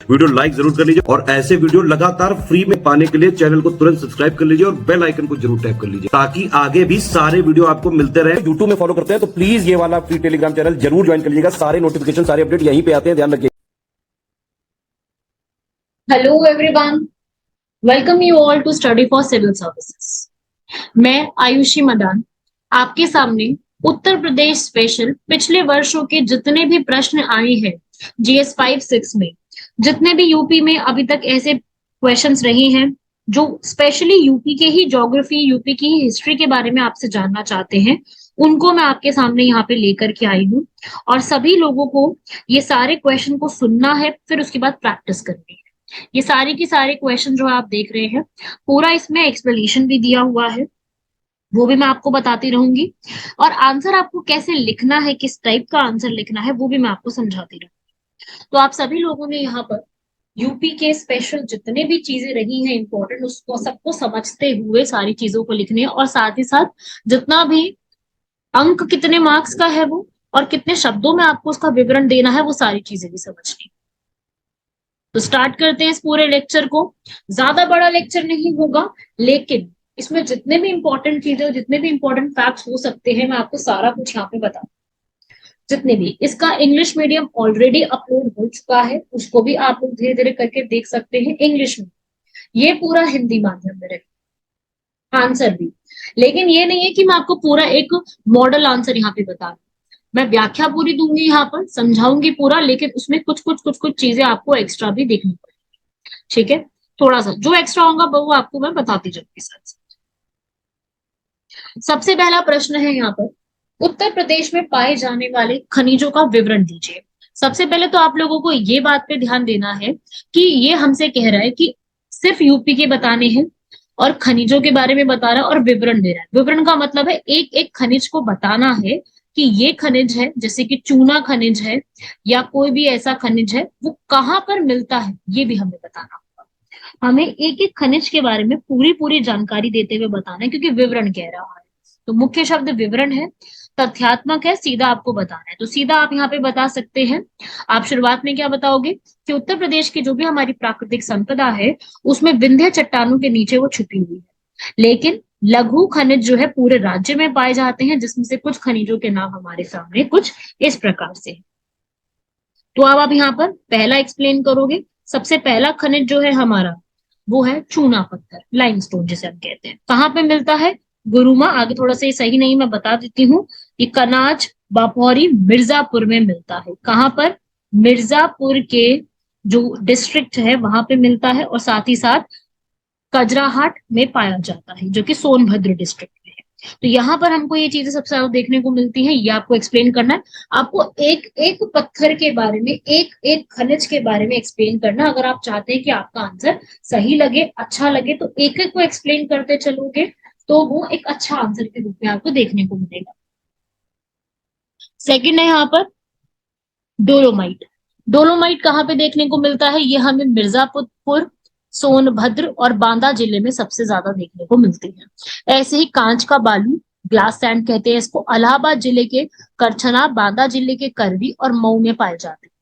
Video like जरूर कर लीजिए और ऐसे वीडियो लगातार फ्री में पाने के लिए चैनल को तुरंत सब्सक्राइब कर लीजिए और बेल आइकन को जरूर टैप कर लीजिए ताकि आगे भी सारे वीडियो आपको मिलते रहे। यूट्यूब में फॉलो करते हैं तो प्लीज ये वाला फ्री टेलीग्राम चैनल जरूर ज्वाइन कर लीजिएगा। सारे नोटिफिकेशन सारे अपडेट यहीं पे आते हैं, ध्यान रखिए। Hello everyone, welcome you all to study for civil services. मैं आयुषी मदान आपके सामने उत्तर प्रदेश स्पेशल पिछले वर्षों के जितने भी प्रश्न आए हैं जीएस 5-6 में, जितने भी यूपी में अभी तक ऐसे क्वेश्चंस रहे हैं जो स्पेशली यूपी के ही ज्योग्राफी, यूपी की ही हिस्ट्री के बारे में आपसे जानना चाहते हैं, उनको मैं आपके सामने यहाँ पे लेकर के आई हूँ। और सभी लोगों को ये सारे क्वेश्चन को सुनना है, फिर उसके बाद प्रैक्टिस करनी है। ये सारे के सारे क्वेश्चन जो आप देख रहे हैं, पूरा इसमें एक्सप्लेनेशन भी दिया हुआ है, वो भी मैं आपको बताती रहूंगी। और आंसर आपको कैसे लिखना है, किस टाइप का आंसर लिखना है, वो भी मैं आपको समझाती रहूंगी। तो आप सभी लोगों ने यहाँ पर यूपी के स्पेशल जितने भी चीजें रही हैं इंपॉर्टेंट, उसको सबको समझते हुए सारी चीजों को लिखने, और साथ ही साथ जितना भी अंक कितने मार्क्स का है वो, और कितने शब्दों में आपको उसका विवरण देना है, वो सारी चीजें भी समझनी। तो स्टार्ट करते हैं इस पूरे लेक्चर को। ज्यादा बड़ा लेक्चर नहीं होगा, लेकिन इसमें जितने भी इंपॉर्टेंट चीजें, जितने भी इंपॉर्टेंट फैक्ट्स हो सकते हैं, मैं आपको सारा कुछ यहाँ पे बता, जितने भी। इसका इंग्लिश मीडियम ऑलरेडी अपलोड हो चुका है, उसको भी आप लोग धीरे धीरे करके देख सकते हैं इंग्लिश में। ये पूरा हिंदी माध्यम में रहेगा आंसर भी, लेकिन ये नहीं है कि मैं आपको पूरा एक मॉडल आंसर यहाँ पे बता रही हूँ। मैं व्याख्या पूरी दूंगी, यहाँ पर समझाऊंगी पूरा, लेकिन उसमें कुछ चीजें आपको एक्स्ट्रा भी देखनी पड़ेगी। ठीक है, थोड़ा सा जो एक्स्ट्रा होगा वो आपको मैं बताती जाऊंगी साथ साथ। सबसे पहला प्रश्न है यहाँ पर, उत्तर प्रदेश में पाए जाने वाले खनिजों का विवरण दीजिए। सबसे पहले तो आप लोगों को ये बात पे ध्यान देना है कि ये हमसे कह रहा है कि सिर्फ यूपी के बताने हैं और खनिजों के बारे में बता रहा है और विवरण दे रहा है। विवरण का मतलब है एक एक खनिज को बताना है कि ये खनिज है, जैसे कि चूना खनिज है या कोई भी ऐसा खनिज है, वो कहाँ पर मिलता है, ये भी हमें बताना होगा। हमें एक एक खनिज के बारे में पूरी पूरी जानकारी देते हुए बताना है, क्योंकि विवरण कह रहा है। तो मुख्य शब्द विवरण है, तथ्यात्मक है, सीधा आपको बताना है। तो सीधा आप यहाँ पे बता सकते हैं। आप शुरुआत में क्या बताओगे कि उत्तर प्रदेश की जो भी हमारी प्राकृतिक संपदा है, उसमें विंध्य चट्टानों के नीचे वो छुपी हुई है, लेकिन लघु खनिज जो है पूरे राज्य में पाए जाते हैं, जिसमें से कुछ खनिजों के नाम हमारे सामने कुछ इस प्रकार से। तो अब आप यहाँ पर पहला एक्सप्लेन करोगे। सबसे पहला खनिज जो है हमारा, वो है चूना पत्थर, लाइमस्टोन जिसे हम कहते हैं। कहाँ पे मिलता है? गुरुमा। आगे थोड़ा सा सही नहीं, मैं बता देती हूँ। ये कनाज, बापौरी, मिर्जापुर में मिलता है। कहाँ पर? मिर्जापुर के जो डिस्ट्रिक्ट है वहां पे मिलता है, और साथ ही साथ कजराहाट में पाया जाता है, जो कि सोनभद्र डिस्ट्रिक्ट में है। तो यहाँ पर हमको ये चीजें सबसे ज्यादा देखने को मिलती हैं, ये आपको एक्सप्लेन करना है। आपको एक एक पत्थर के बारे में, एक एक खनिज के बारे में एक्सप्लेन करना। अगर आप चाहते हैं कि आपका आंसर सही लगे, अच्छा लगे, तो एक एक को एक्सप्लेन करते चलोगे तो वो एक अच्छा आंसर के रूप में आपको देखने को मिलेगा। सेकंड है यहाँ पर डोलोमाइट। डोलोमाइट कहाँ पे देखने को मिलता है? ये हमें मिर्जापुर, सोनभद्र और बांदा जिले में सबसे ज्यादा देखने को मिलती है। ऐसे ही कांच का बालू, ग्लास सैंड कहते हैं इसको, इलाहाबाद जिले के करछना, बांदा जिले के करवी और मऊ में पाए जाते हैं।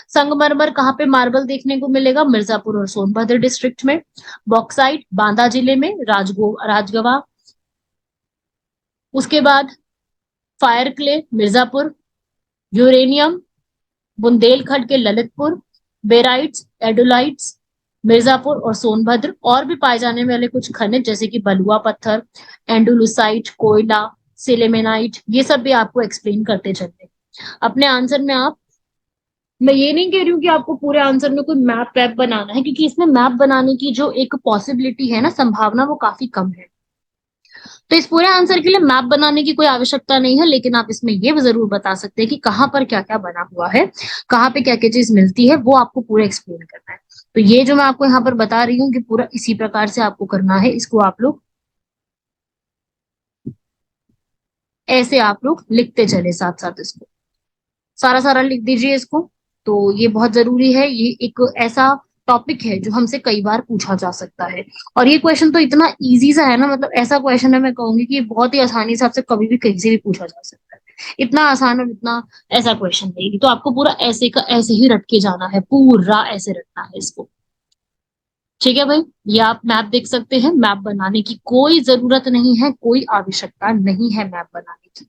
संगमरमर कहाँ पे मार्बल देखने को मिलेगा? मिर्जापुर और सोनभद्र डिस्ट्रिक्ट में। बॉक्साइट बांदा जिले में, राजगवा। उसके बाद fire clay Mirzapur, uranium Bundelkhand के ललितपुर, बेराइट्स, एडोलाइट्स मिर्जापुर और सोनभद्र। और भी पाए जाने वाले कुछ खनिज जैसे कि बलुआ पत्थर, एंडोलुसाइट, कोयला, सिलेमेनाइट, ये सब भी आपको एक्सप्लेन करते चलते। अपने आंसर में आप, मैं ये नहीं कह रही हूँ कि आपको पूरे आंसर में कोई मैप वैप बनाना है, क्योंकि इसमें मैप बनाने की जो एक पॉसिबिलिटी है ना, संभावना, वो काफी कम है। तो इस पूरे आंसर के लिए मैप बनाने की कोई आवश्यकता नहीं है, लेकिन आप इसमें ये जरूर बता सकते हैं कि कहाँ पर क्या क्या बना हुआ है, कहाँ पे क्या क्या चीज मिलती है, वो आपको पूरा एक्सप्लेन करना है। तो ये जो मैं आपको यहाँ पर बता रही हूँ कि पूरा इसी प्रकार से आपको करना है। इसको आप लोग ऐसे आप लोग लिखते चले साथ साथ, इसको सारा सारा लिख दीजिए इसको। तो ये बहुत जरूरी है, ये एक ऐसा टॉपिक है जो हमसे कई बार पूछा जा सकता है। और ये क्वेश्चन तो इतना इजी सा है ना, मतलब ऐसा क्वेश्चन है, मैं कहूंगी कि बहुत ही आसानी से आपसे कभी भी कहीं से भी पूछा जा सकता है। इतना आसान और इतना ऐसा क्वेश्चन देगी, तो आपको पूरा ऐसे का ऐसे ही रट के जाना है, पूरा ऐसे रटना है इसको। ठीक है भाई, ये आप मैप देख सकते हैं। मैप बनाने की कोई जरूरत नहीं है, कोई आवश्यकता नहीं है मैप बनाने की।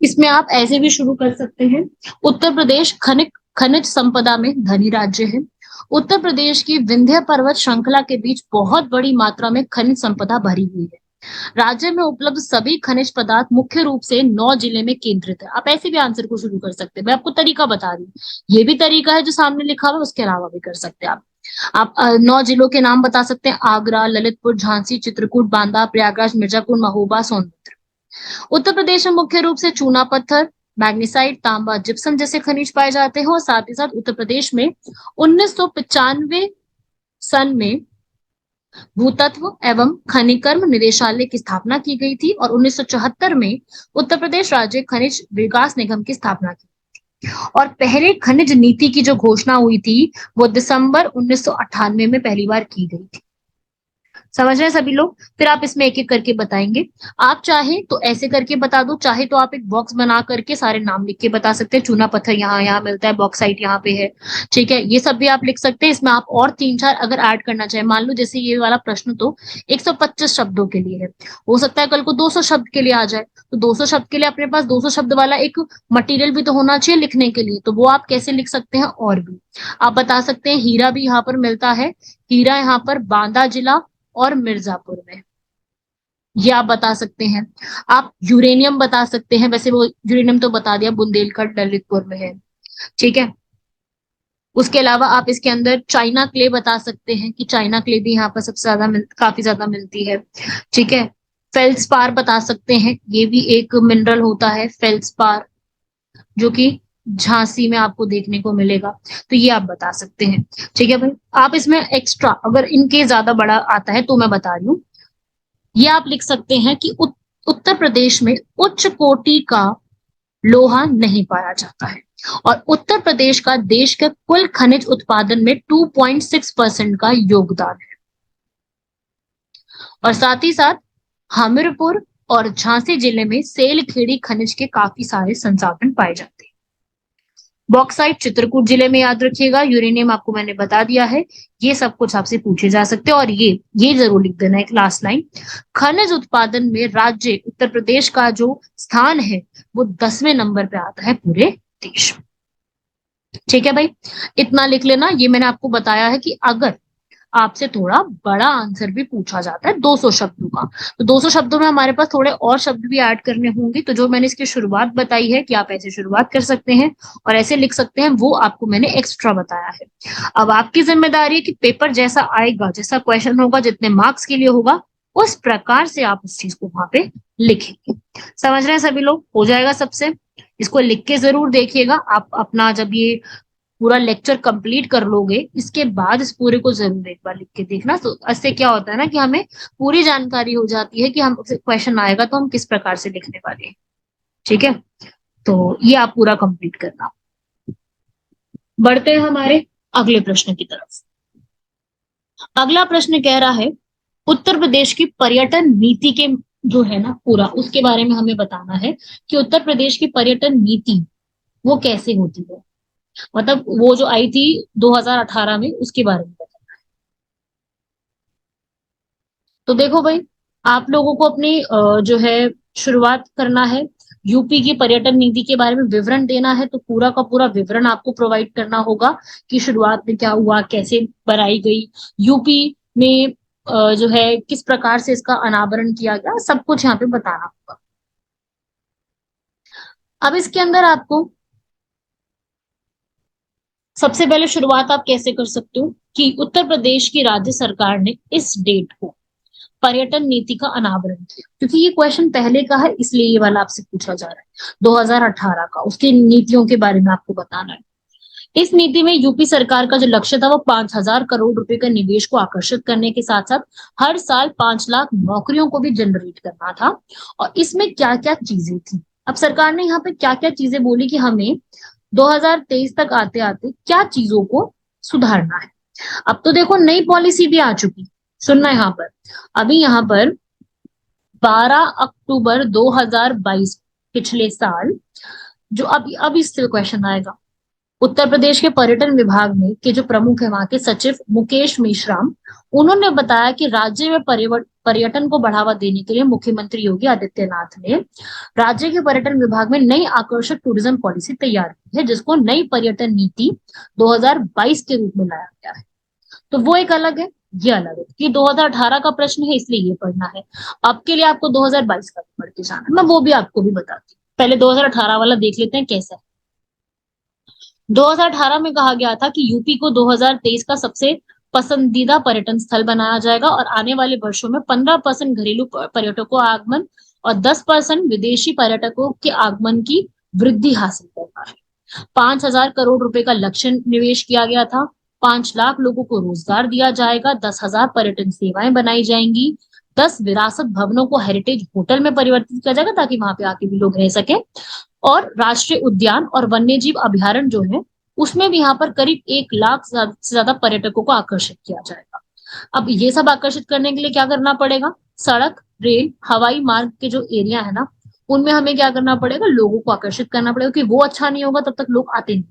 इसमें आप ऐसे भी शुरू कर सकते हैं। उत्तर प्रदेश खनिज खनिज संपदा में धनी राज्य है। उत्तर प्रदेश की विंध्य पर्वत श्रृंखला के बीच बहुत बड़ी मात्रा में खनिज संपदा भरी हुई है। राज्य में उपलब्ध सभी खनिज पदार्थ मुख्य रूप से 9 जिले में केंद्रित है। आप ऐसे भी आंसर को शुरू कर सकते हैं, मैं आपको तरीका बता रही हूँ। ये भी तरीका है जो सामने लिखा हुआ है, उसके अलावा भी कर सकते हैं आप। 9 जिलों के नाम बता सकते हैं: आगरा, ललितपुर, झांसी, चित्रकूट, बांदा, प्रयागराज, मिर्जापुर, महोबा, सोनभद्र। उत्तर प्रदेश में मुख्य रूप से चूना पत्थर, मैग्नीसाइट, तांबा, जिप्सम जैसे खनिज पाए जाते हैं। और साथ ही साथ उत्तर प्रदेश में 1995 सन में भूतत्व एवं खनिकर्म निदेशालय की स्थापना की गई थी और 1974 में उत्तर प्रदेश राज्य खनिज विकास निगम की स्थापना की। और पहले खनिज नीति की जो घोषणा हुई थी वो दिसंबर 1998 में पहली बार की गई थी। समझ रहे हैं सभी लोग? फिर आप इसमें एक एक करके बताएंगे। आप चाहे तो ऐसे करके बता दो, चाहे तो आप एक बॉक्स बना करके सारे नाम लिख के बता सकते हैं। चूना पत्थर यहाँ यहाँ मिलता है, बॉक्साइट यहाँ पे है, ठीक है, ये सब भी आप लिख सकते हैं। इसमें आप और 3-4 अगर ऐड करना चाहे, मान लो जैसे ये वाला प्रश्न तो 125 शब्दों के लिए है, हो सकता है कल को 200 शब्द के लिए आ जाए, तो 200 शब्द के लिए अपने पास 200 शब्द वाला एक मटेरियल भी तो होना चाहिए लिखने के लिए। तो वो आप कैसे लिख सकते हैं? और भी आप बता सकते हैं हीरा भी यहाँ पर मिलता है, हीरा यहाँ पर बांदा जिला और मिर्जापुर में, ये आप बता सकते हैं। आप यूरेनियम बता सकते हैं, वैसे वो यूरेनियम तो बता दिया, बुंदेलखंड ललितपुर में है, ठीक है। उसके अलावा आप इसके अंदर चाइना क्ले बता सकते हैं कि चाइना क्ले भी यहाँ पर सबसे ज्यादा काफी ज्यादा मिलती है, ठीक है। फेल्सपार बता सकते हैं, ये भी एक मिनरल होता है फेल्सपार, जो कि झांसी में आपको देखने को मिलेगा। तो ये आप बता सकते हैं, ठीक है भाई। आप इसमें एक्स्ट्रा अगर इनके ज्यादा बड़ा आता है तो मैं बता रही हूँ, ये आप लिख सकते हैं कि उत्तर प्रदेश में उच्च कोटि का लोहा नहीं पाया जाता है और उत्तर प्रदेश का देश के कुल खनिज उत्पादन में 2.6% का योगदान है। और साथ ही साथ हमीरपुर और झांसी जिले में सेलखेड़ी खनिज के काफी सारे संसाधन पाए जाते हैं। बॉक्साइट चित्रकूट जिले में याद रखिएगा, यूरेनियम आपको मैंने बता दिया है। ये सब कुछ आपसे पूछे जा सकते हैं। और ये जरूर लिख देना एक लास्ट लाइन, खनिज उत्पादन में राज्य उत्तर प्रदेश का जो स्थान है वो 10वें नंबर पे आता है पूरे देश में। ठीक है भाई, इतना लिख लेना। ये मैंने आपको बताया है कि अगर आपसे थोड़ा बड़ा आंसर भी पूछा जाता है 200 शब्दों का, तो 200 शब्दों में हमारे पास थोड़े और शब्द भी ऐड करने होंगे। तो जो मैंने इसकी शुरुआत बताई है कि आप ऐसे शुरुआत कर सकते हैं और ऐसे लिख सकते हैं, वो आपको मैंने एक्स्ट्रा बताया है। अब आपकी जिम्मेदारी है कि पेपर जैसा आएगा, जैसा क्वेश्चन होगा, जितने मार्क्स के लिए होगा, उस प्रकार से आप उस चीज को वहां पे लिखेंगे। समझ रहे हैं सभी लोग? हो जाएगा सबसे। इसको लिख के जरूर देखिएगा। आप अपना जब ये पूरा लेक्चर कंप्लीट कर लोगे, इसके बाद इस पूरे को जरूर एक बार लिख के देखना। तो इससे क्या होता है ना कि हमें पूरी जानकारी हो जाती है कि हम क्वेश्चन आएगा तो हम किस प्रकार से लिखने वाले हैं। ठीक है, तो ये आप पूरा कंप्लीट करना। बढ़ते हैं हमारे अगले प्रश्न की तरफ। अगला प्रश्न कह रहा है, उत्तर प्रदेश की पर्यटन नीति के जो है ना पूरा, उसके बारे में हमें बताना है कि उत्तर प्रदेश की पर्यटन नीति वो कैसे होती है, मतलब वो जो आई थी 2018 में, उसके बारे में बताना है। तो देखो भाई, आप लोगों को अपनी जो है शुरुआत करना है। यूपी की पर्यटन नीति के बारे में विवरण देना है, तो पूरा का पूरा विवरण आपको प्रोवाइड करना होगा कि शुरुआत में क्या हुआ, कैसे बनाई गई, यूपी में जो है किस प्रकार से इसका अनावरण किया गया, सब कुछ यहाँ पे बताना होगा। अब इसके अंदर आपको सबसे पहले शुरुआत आप कैसे कर सकते हो कि उत्तर प्रदेश की राज्य सरकार ने इस डेट को पर्यटन नीति का अनावरण किया, क्योंकि ये क्वेश्चन पहले का है इसलिए ये वाला आपसे पूछा जा रहा है 2018 का, उसकी नीतियों के बारे में आपको बताना है। इस नीति में यूपी सरकार का जो लक्ष्य था वो 5,000 करोड़ रुपए का निवेश को आकर्षित करने के साथ साथ हर साल 5 लाख नौकरियों को भी जनरेट करना था। और इसमें क्या क्या चीजें थी, अब सरकार ने यहाँ पे क्या क्या चीजें बोली कि हमें 2023 तक आते आते क्या चीजों को सुधारना है। अब तो देखो नई पॉलिसी भी आ चुकी, सुनना यहाँ पर, अभी यहाँ पर 12 अक्टूबर 2022, पिछले साल, जो अब इससे क्वेश्चन आएगा, उत्तर प्रदेश के पर्यटन विभाग में के जो प्रमुख है वहां के सचिव मुकेश मेश्राम, उन्होंने बताया कि राज्य में पर्यटन को बढ़ावा देने के लिए मुख्यमंत्री योगी आदित्यनाथ ने राज्य के पर्यटन विभाग में नई आकर्षक टूरिज्म पॉलिसी तैयार की है, जिसको नई पर्यटन नीति 2022 के रूप में लाया गया है। तो वो एक अलग है, ये अलग है कि 2018 का प्रश्न है इसलिए ये पढ़ना है। अब के लिए आपको 2022 का भी पढ़ के जाना है, मैं वो भी आपको भी बताती हूँ। पहले 2018 वाला देख लेते हैं कैसा है। 2018 में कहा गया था कि यूपी को 2023 का सबसे पसंदीदा पर्यटन स्थल बनाया जाएगा और आने वाले वर्षों में 15% घरेलू पर्यटकों आगमन और 10% विदेशी पर्यटकों के आगमन की वृद्धि हासिल करना है। 5,000 करोड़ रुपए का लक्ष्य निवेश किया गया था। 5 लाख लोगों को रोजगार दिया जाएगा। 10,000 पर्यटन सेवाएं बनाई जाएंगी। 10 विरासत भवनों को हेरिटेज होटल में परिवर्तित किया जाएगा ताकि वहां पे आके भी लोग रह सके। और राष्ट्रीय उद्यान और वन्य जीव अभ्यारण्य जो है उसमें भी यहाँ पर करीब 1 लाख से ज्यादा पर्यटकों को आकर्षित किया जाएगा। अब ये सब आकर्षित करने के लिए क्या करना पड़ेगा? सड़क, रेल, हवाई मार्ग के जो एरिया है ना, उनमें हमें क्या करना पड़ेगा? लोगों को आकर्षित करना पड़ेगा, कि वो अच्छा नहीं होगा तब तक लोग आते नहीं।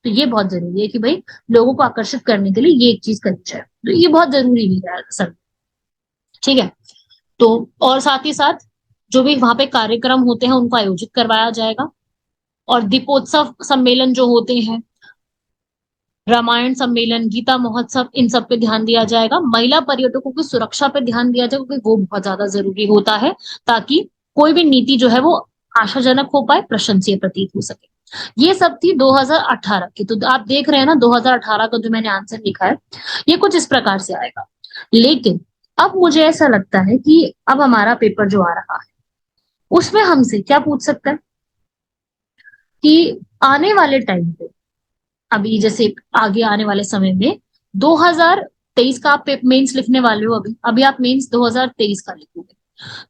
तो ये बहुत जरूरी है कि भाई लोगों को आकर्षित करने के लिए ये एक चीज करनी चाहिए। तो ये बहुत जरूरी भी है सर, ठीक है। तो और साथ ही साथ जो भी वहां पे कार्यक्रम होते हैं उनको आयोजित करवाया जाएगा। और दीपोत्सव सम्मेलन जो होते हैं, रामायण सम्मेलन, गीता महोत्सव, इन सब पे ध्यान दिया जाएगा। महिला पर्यटकों की सुरक्षा पे ध्यान दिया जाएगा क्योंकि वो बहुत ज्यादा जरूरी होता है, ताकि कोई भी नीति जो है वो आशाजनक हो पाए, प्रशंसीय प्रतीत हो सके। ये सब थी 2018 की। तो आप देख रहे हैं ना 2018 का जो मैंने आंसर लिखा है ये कुछ इस प्रकार से आएगा। लेकिन अब मुझे ऐसा लगता है कि अब हमारा पेपर जो आ रहा है उसमें हमसे क्या पूछ सकता है कि आने वाले टाइम पे, अभी जैसे आगे आने वाले समय में 2023 का आप मेंस लिखने वाले हो, अभी अभी आप मेंस 2023 का लिखोगे,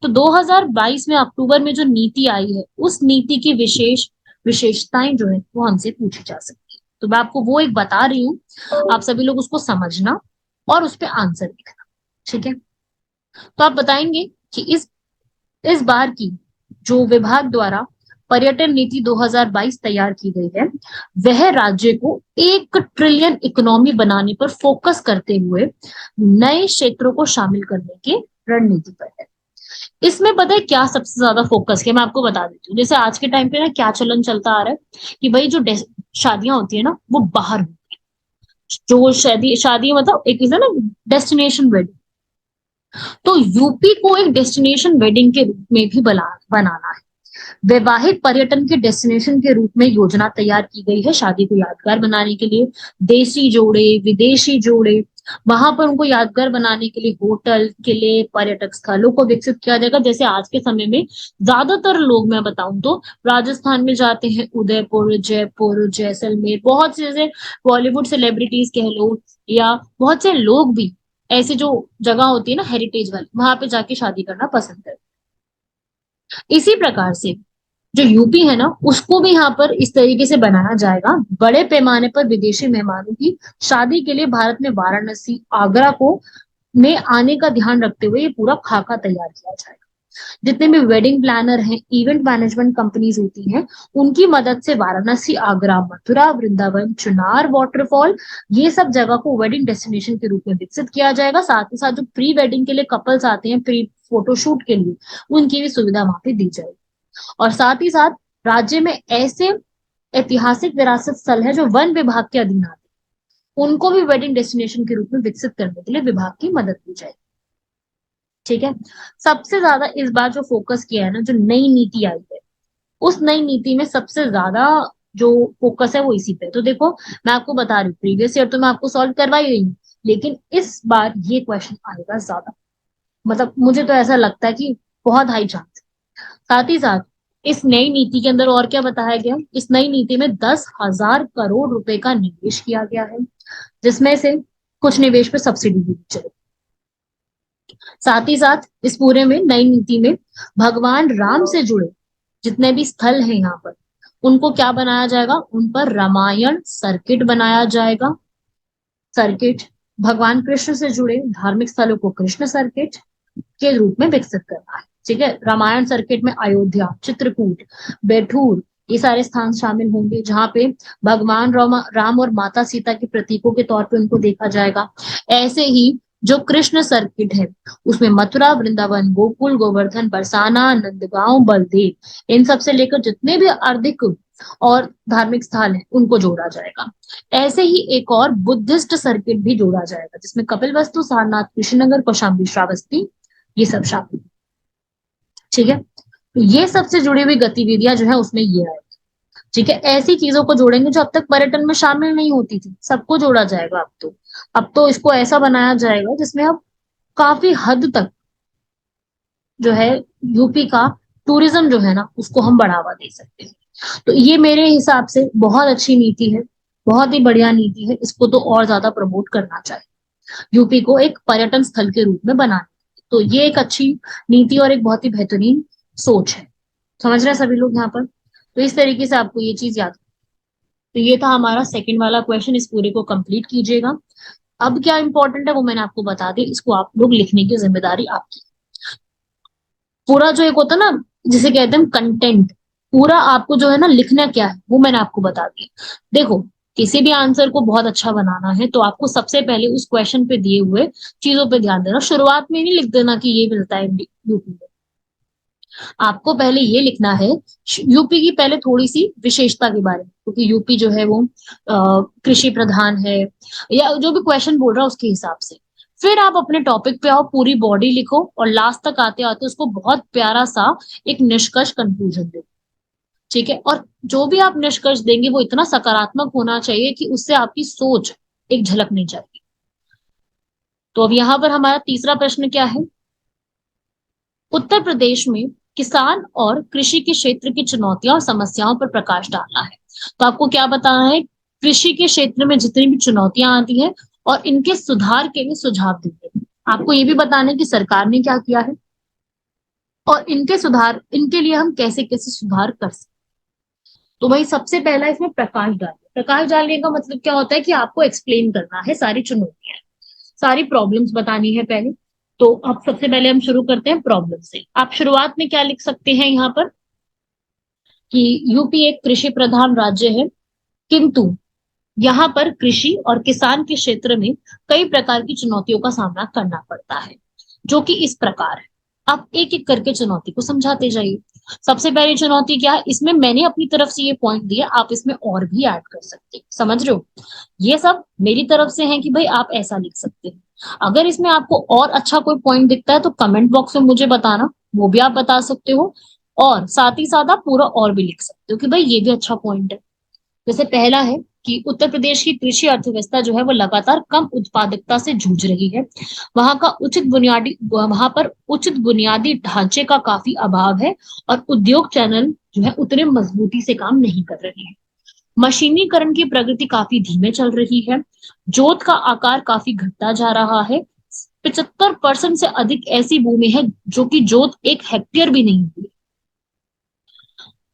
तो 2022 में अक्टूबर में जो नीति आई है उस नीति की विशेषताएं जो है वो हमसे पूछी जा सकती है। तो मैं आपको वो एक बता रही हूँ, आप सभी लोग उसको समझना और उस पर आंसर लिखना, ठीक है। तो आप बताएंगे कि इस बार की जो विभाग द्वारा पर्यटन नीति 2022 तैयार की गई है वह राज्य को 1 ट्रिलियन इकोनॉमी बनाने पर फोकस करते हुए नए क्षेत्रों को शामिल करने की रणनीति पर है। इसमें पता है क्या सबसे ज्यादा फोकस किया, मैं आपको बता देती हूँ। जैसे आज के टाइम पे ना क्या चलन चलता आ रहा है कि भाई जो शादियां होती है ना वो बाहर होती है। जो शादी मतलब एक है ना डेस्टिनेशन वेडिंग, तो यूपी को एक डेस्टिनेशन वेडिंग के रूप में भी बनाना है। वैवाहिक पर्यटन के डेस्टिनेशन के रूप में योजना तैयार की गई है शादी को यादगार बनाने के लिए। देशी जोड़े, विदेशी जोड़े, वहां पर उनको यादगार बनाने के लिए होटल, किले, पर्यटक स्थलों को विकसित किया जाएगा। जैसे आज के समय में ज्यादातर लोग, मैं बताऊं तो राजस्थान में जाते हैं, उदयपुर, जयपुर, जैसलमेर, बहुत से जैसे बॉलीवुड सेलिब्रिटीज कह लो या बहुत से लोग भी ऐसे जो जगह होती है ना हेरिटेज वाली, वहां पे जाके शादी करना पसंद करते हैं। इसी प्रकार से जो यूपी है ना उसको भी यहाँ पर इस तरीके से बनाया जाएगा। बड़े पैमाने पर विदेशी मेहमानों की शादी के लिए भारत में वाराणसी, आगरा को में आने का ध्यान रखते हुए ये पूरा खाका तैयार किया जाएगा। जितने भी वेडिंग प्लानर हैं, इवेंट मैनेजमेंट कंपनीज होती हैं, उनकी मदद से वाराणसी, आगरा, मथुरा, वृंदावन, चुनार वाटरफॉल, ये सब जगह को वेडिंग डेस्टिनेशन के रूप में विकसित किया जाएगा। साथ ही साथ जो प्री वेडिंग के लिए कपल्स आते हैं, प्री फोटोशूट के लिए, उनकी भी सुविधा वहां पे दी जाएगी। और साथ ही साथ राज्य में ऐसे ऐतिहासिक विरासत स्थल है जो वन विभाग के अधीन आते हैं, उनको भी वेडिंग डेस्टिनेशन के रूप में विकसित करने के लिए विभाग की मदद दी जाएगी, ठीक है। सबसे ज्यादा इस बार जो फोकस किया है ना, जो नई नीति आई है, उस नई नीति में सबसे ज्यादा जो फोकस है वो इसी पे। तो देखो मैं आपको बता रही हूँ, प्रीवियस ईयर तो मैं आपको सॉल्व करवाई रही हूँ, लेकिन इस बार ये क्वेश्चन आएगा ज्यादा, मतलब मुझे तो ऐसा लगता है कि बहुत हाई चांस। साथ ही साथ इस नई नीति के अंदर और क्या बताया गया, इस नई नीति में 10,000 करोड़ रुपए का निवेश किया गया है, जिसमें से कुछ निवेश पे सब्सिडी भी दी जाएगी। साथ ही साथ इस पूरे में नई नीति में भगवान राम से जुड़े जितने भी स्थल हैं यहाँ पर, उनको क्या बनाया जाएगा, उन पर रामायण सर्किट बनाया जाएगा। सर्किट, भगवान कृष्ण से जुड़े धार्मिक स्थलों को कृष्ण सर्किट के रूप में विकसित करना है। ठीक है, रामायण सर्किट में अयोध्या, चित्रकूट, बैठूर, ये सारे स्थान शामिल होंगे जहां पे भगवान राम और माता सीता के प्रतीकों के तौर पे उनको देखा जाएगा। ऐसे ही जो कृष्ण सर्किट है उसमें मथुरा, वृंदावन, गोकुल, गोवर्धन, बरसाना, नंदगांव, बलदेव, इन सब से लेकर जितने भी अधिक और धार्मिक स्थल हैं उनको जोड़ा जाएगा। ऐसे ही एक और बुद्धिस्ट सर्किट भी जोड़ा जाएगा जिसमें कपिलवस्तु, सारनाथ, कुशीनगर, कौशाम्बी, श्रावस्ती, ये सब शामिल। ठीक है, तो ये सबसे जुड़ी हुई गतिविधियां जो है उसमें ये आएगी। ठीक है, ऐसी चीजों को जोड़ेंगे जो अब तक पर्यटन में शामिल नहीं होती थी, सबको जोड़ा जाएगा। अब तो इसको ऐसा बनाया जाएगा जिसमें अब काफी हद तक जो है यूपी का टूरिज्म जो है ना उसको हम बढ़ावा दे सकते हैं। तो ये मेरे हिसाब से बहुत अच्छी नीति है, बहुत ही बढ़िया नीति है। इसको तो और ज्यादा प्रमोट करना चाहिए, यूपी को एक पर्यटन स्थल के रूप में बनाना। तो ये एक अच्छी नीति और एक बहुत ही बेहतरीन सोच है। समझ रहे हैं सभी लोग यहाँ पर? तो इस तरीके से आपको ये चीज याद। तो ये था हमारा सेकंड वाला क्वेश्चन, इस पूरे को कंप्लीट कीजिएगा। अब क्या इंपॉर्टेंट है वो मैंने आपको बता दी, इसको आप लोग लिखने की जिम्मेदारी आपकी। पूरा जो एक होता है ना जिसे कहते हैं कंटेंट, पूरा आपको जो है ना लिखना क्या है वो मैंने आपको बता दिया। देखो, किसी भी आंसर को बहुत अच्छा बनाना है तो आपको सबसे पहले उस क्वेश्चन पे दिए हुए चीजों पे ध्यान देना। शुरुआत में नहीं लिख देना कि ये मिलता है यूपी में। आपको पहले ये लिखना है यूपी की पहले थोड़ी सी विशेषता के बारे में, क्योंकि यूपी जो है वो कृषि प्रधान है या जो भी क्वेश्चन बोल रहा है उसके हिसाब से। फिर आप अपने टॉपिक पे आओ, पूरी बॉडी लिखो और लास्ट तक आते आते उसको बहुत प्यारा सा एक निष्कर्ष कंक्लूजन दो। ठीक है, और जो भी आप निष्कर्ष देंगे वो इतना सकारात्मक होना चाहिए कि उससे आपकी सोच एक झलकनी चाहिए। तो अब यहाँ पर हमारा तीसरा प्रश्न क्या है? उत्तर प्रदेश में किसान और कृषि के क्षेत्र की चुनौतियां और समस्याओं पर प्रकाश डालना है। तो आपको क्या बताना है? कृषि के क्षेत्र में जितनी भी चुनौतियां आती हैं और इनके सुधार के लिए सुझाव देंगे। आपको ये भी बताना है कि सरकार ने क्या किया है और इनके लिए हम कैसे कैसे सुधार कर सकते। तो भाई सबसे पहला इसमें प्रकाश डालिए। प्रकाश डालने का मतलब क्या होता है कि आपको एक्सप्लेन करना है सारी चुनौतियां, सारी प्रॉब्लम्स बतानी है पहले। तो अब सबसे पहले हम शुरू करते हैं प्रॉब्लम से। आप शुरुआत में क्या लिख सकते हैं यहाँ पर कि यूपी एक कृषि प्रधान राज्य है, किंतु यहाँ पर कृषि और किसान के क्षेत्र में कई प्रकार की चुनौतियों का सामना करना पड़ता है, जो कि इस प्रकार है। आप एक एक करके चुनौती को समझाते जाइए। सबसे पहली चुनौती क्या है? इसमें मैंने अपनी तरफ से ये पॉइंट दिया, आप इसमें और भी ऐड कर सकते हैं। समझ रहे हो? ये सब मेरी तरफ से है कि भाई आप ऐसा लिख सकते हैं। अगर इसमें आपको और अच्छा कोई पॉइंट दिखता है तो कमेंट बॉक्स में मुझे बताना, वो भी आप बता सकते हो। और साथ ही साथ आप पूरा और भी लिख सकते हो कि भाई ये भी अच्छा पॉइंट है। जैसे पहला है कि उत्तर प्रदेश की कृषि अर्थव्यवस्था जो है वो लगातार कम उत्पादकता से जूझ रही है। वहां पर उचित बुनियादी ढांचे का काफी अभाव है और उद्योग चैनल जो है उतने मजबूती से काम नहीं कर रहे हैं। मशीनीकरण की प्रगति काफी धीमे चल रही है। जोत का आकार काफी घटता जा रहा है। 75% से अधिक ऐसी भूमि है जो कि जोत 1 हेक्टेयर भी नहीं हुई।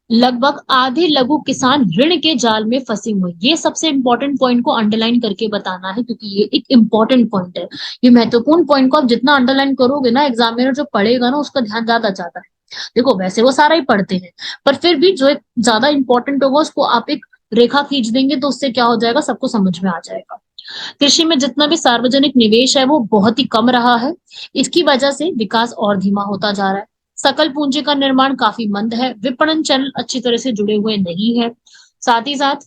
लगभग आधे लघु किसान ऋण के जाल में फंसे हुए। ये सबसे इंपॉर्टेंट पॉइंट को अंडरलाइन करके बताना है, क्योंकि ये एक इंपॉर्टेंट पॉइंट है। ये महत्वपूर्ण पॉइंट को आप जितना अंडरलाइन करोगे ना, एग्जामिनर जो पढ़ेगा ना उसका ध्यान ज्यादा जाता है। देखो वैसे वो सारा ही पढ़ते हैं, पर फिर भी जो एक ज्यादा इंपॉर्टेंट होगा उसको आप एक रेखा खींच देंगे तो उससे क्या हो जाएगा, सबको समझ में आ जाएगा। कृषि में जितना भी सार्वजनिक निवेश है वो बहुत ही कम रहा है। इसकी वजह से विकास और धीमा होता जा रहा है। सकल पूंजी का निर्माण काफी मंद है। विपणन चैनल अच्छी तरह से जुड़े हुए नहीं है। साथ ही साथ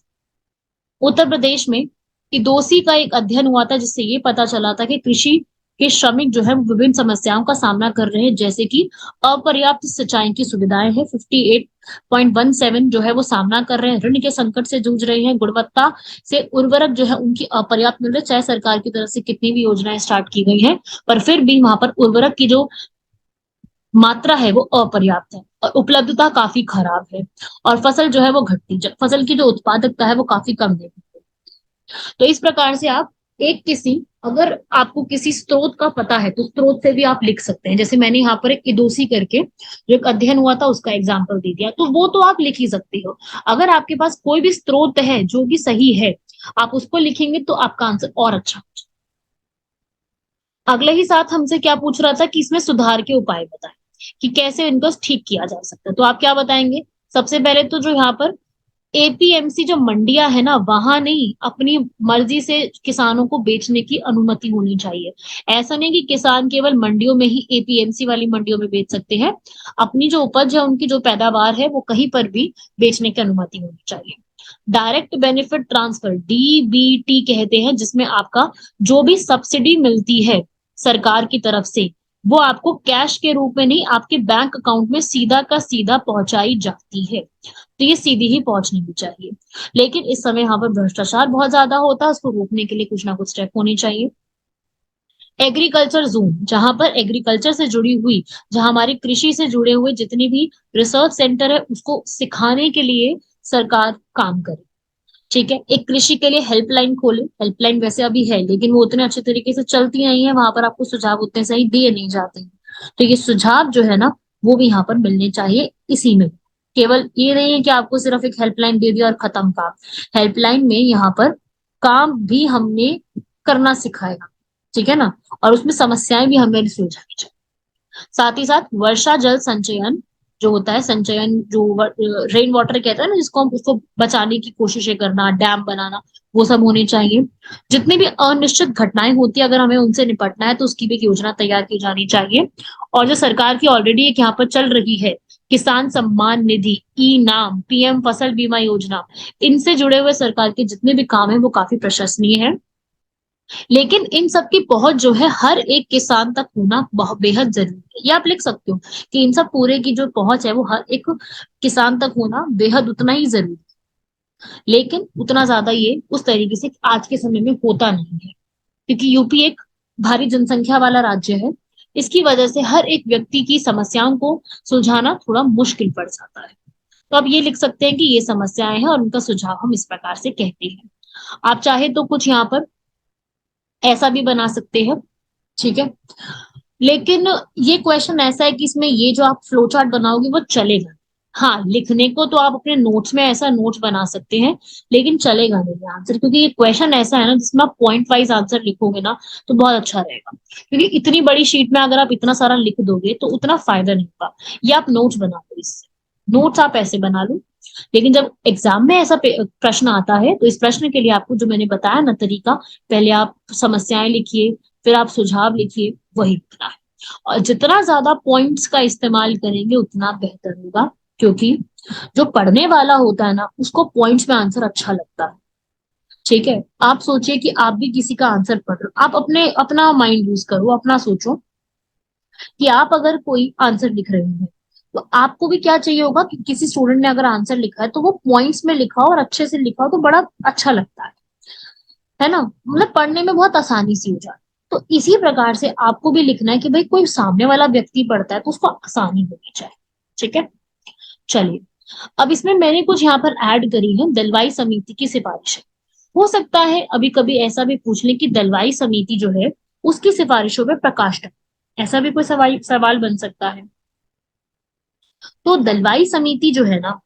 उत्तर प्रदेश में इदोसी का एक अध्ययन हुआ था जिससे ये पता चला था कि कृषि के श्रमिक जो है विभिन्न समस्याओं का सामना कर रहे हैं, जैसे कि अपर्याप्त सिंचाई की सुविधाएं हैं, 58.17 जो है वो सामना कर रहे हैं। ऋण के संकट से जूझ रहे हैं। गुणवत्ता से उर्वरक जो है उनकी अपर्याप्त मिल रहे, चाहे सरकार की तरफ से कितनी भी योजनाएं स्टार्ट की गई हैं, पर फिर भी वहां पर उर्वरक की जो मात्रा है वो अपर्याप्त है और उपलब्धता काफी खराब है। और फसल जो है वो फसल की जो उत्पादकता है वो काफी कम है। तो इस प्रकार से आप अगर आपको किसी स्रोत का पता है तो स्रोत से भी आप लिख सकते हैं। जैसे मैंने यहाँ पर एक इदोसी करके जो एक अध्ययन हुआ था उसका एग्जाम्पल दे दिया, तो वो तो आप लिख ही सकते हो। अगर आपके पास कोई भी स्रोत है जो कि सही है, आप उसको लिखेंगे तो आपका आंसर और अच्छा हो जाएगा। अगले ही साथ हमसे क्या पूछ रहा था कि इसमें सुधार के उपाय बताएं, कि कैसे इनको ठीक किया जा सकता है। तो आप क्या बताएंगे? सबसे पहले तो जो यहाँ पर एपीएमसी जो मंडियां है ना, वहां नहीं, अपनी मर्जी से किसानों को बेचने की अनुमति होनी चाहिए। ऐसा नहीं कि किसान केवल मंडियों में ही, एपीएमसी वाली मंडियों में बेच सकते हैं। अपनी जो उपज है, उनकी जो पैदावार है, वो कहीं पर भी बेचने की अनुमति होनी चाहिए। डायरेक्ट बेनिफिट ट्रांसफर, डीबीटी कहते हैं, जिसमें आपका जो भी सब्सिडी मिलती है सरकार की तरफ से, वो आपको कैश के रूप में नहीं, आपके बैंक अकाउंट में सीधा का सीधा पहुंचाई जाती है। तो ये सीधी ही पहुंचनी भी चाहिए। लेकिन इस समय यहाँ पर भ्रष्टाचार बहुत ज्यादा होता है, उसको रोकने के लिए कुछ ना कुछ स्टेप होने चाहिए। एग्रीकल्चर जोन, जहां पर एग्रीकल्चर से जुड़ी हुई, जहां हमारी कृषि से जुड़े हुए जितनी भी रिसर्च सेंटर है, उसको सिखाने के लिए सरकार काम करे। ठीक है, एक कृषि के लिए हेल्पलाइन खोले। हेल्पलाइन वैसे अभी है, लेकिन वो उतने अच्छे तरीके से चलती नहीं है, वहां पर आपको सुझाव उतने सही दिए नहीं जाते हैं। तो ये सुझाव जो है ना, वो भी यहाँ पर मिलने चाहिए इसी में। केवल ये नहीं है कि आपको सिर्फ एक हेल्पलाइन दे दिया और खत्म काम। हेल्पलाइन में यहाँ पर काम भी हमने करना सिखाएगा, ठीक है ना, और उसमें समस्याएं भी हमें सुलझानी चाहिए। साथ ही साथ वर्षा जल संचयन जो होता है, संचयन जो रेन वाटर कहता है ना, जिसको हम उसको बचाने की कोशिशें करना, डैम बनाना, वो सब होने चाहिए। जितनी भी अनिश्चित घटनाएं होती है, अगर हमें उनसे निपटना है, तो उसकी भी एक योजना तैयार की जानी चाहिए। और जो सरकार की ऑलरेडी एक यहाँ पर चल रही है, किसान सम्मान निधि, ई नाम, पीएम फसल बीमा योजना, इनसे जुड़े हुए सरकार के जितने भी काम है, वो काफी प्रशंसनीय है। लेकिन इन सब की पहुंच जो है, हर एक किसान तक होना बहुत बेहद जरूरी है। ये आप लिख सकते हो कि इन सब पूरे की जो पहुंच है, वो हर एक किसान तक होना बेहद उतना ही जरूरी है। लेकिन उतना ज्यादा ये उस तरीके से आज के समय में होता नहीं है, क्योंकि यूपी एक भारी जनसंख्या वाला राज्य है। इसकी वजह से हर एक व्यक्ति की समस्याओं को सुलझाना थोड़ा मुश्किल पड़ जाता है। तो आप ये लिख सकते हैं कि ये समस्याएं हैं और उनका सुझाव हम इस प्रकार से कहते हैं। आप चाहे तो कुछ यहाँ पर ऐसा भी बना सकते हैं, ठीक है। लेकिन ये क्वेश्चन ऐसा है कि इसमें ये जो आप फ्लो चार्ट बनाओगे वो चलेगा। हाँ, लिखने को तो आप अपने नोट्स में ऐसा नोट्स बना सकते हैं, लेकिन चलेगा नहीं आंसर, क्योंकि ये क्वेश्चन ऐसा है ना, जिसमें आप पॉइंट वाइज आंसर लिखोगे ना, तो बहुत अच्छा रहेगा। क्योंकि इतनी बड़ी शीट में अगर आप इतना सारा लिख दोगे, तो उतना फायदा नहीं होगा। ये आप नोट्स बना लो, इससे नोट्स आप ऐसे बना लो। लेकिन जब एग्जाम में ऐसा प्रश्न आता है, तो इस प्रश्न के लिए आपको जो मैंने बताया ना तरीका, पहले आप समस्याएं लिखिए, फिर आप सुझाव लिखिए, वही लिखना है। और जितना ज्यादा पॉइंट्स का इस्तेमाल करेंगे, उतना बेहतर होगा। क्योंकि जो पढ़ने वाला होता है ना, उसको पॉइंट्स में आंसर अच्छा लगता है। ठीक है, आप सोचिए कि आप भी किसी का आंसर पढ़ रहे हो, आप अपना माइंड यूज करो, अपना सोचो कि आप अगर कोई आंसर लिख रहे हैं, तो आपको भी क्या चाहिए होगा कि किसी स्टूडेंट ने अगर आंसर लिखा है, तो वो पॉइंट्स में लिखा हो और अच्छे से लिखा हो, तो बड़ा अच्छा लगता है ना, मतलब पढ़ने में बहुत आसानी सी हो जाती है। तो इसी प्रकार से आपको भी लिखना है कि भाई कोई सामने वाला व्यक्ति पढ़ता है, तो उसको आसानी होनी चाहिए। ठीक है, चलिए। अब इसमें मैंने कुछ यहाँ पर ऐड करी है दलवाई समिति की सिफारिशें। हो सकता है अभी कभी ऐसा भी पूछ ले कि दलवाई समिति जो है, उसकी सिफारिशों पे प्रकाश डाले, ऐसा भी कोई सवाल सवाल बन सकता है। तो दलवाई समिति जो है ना,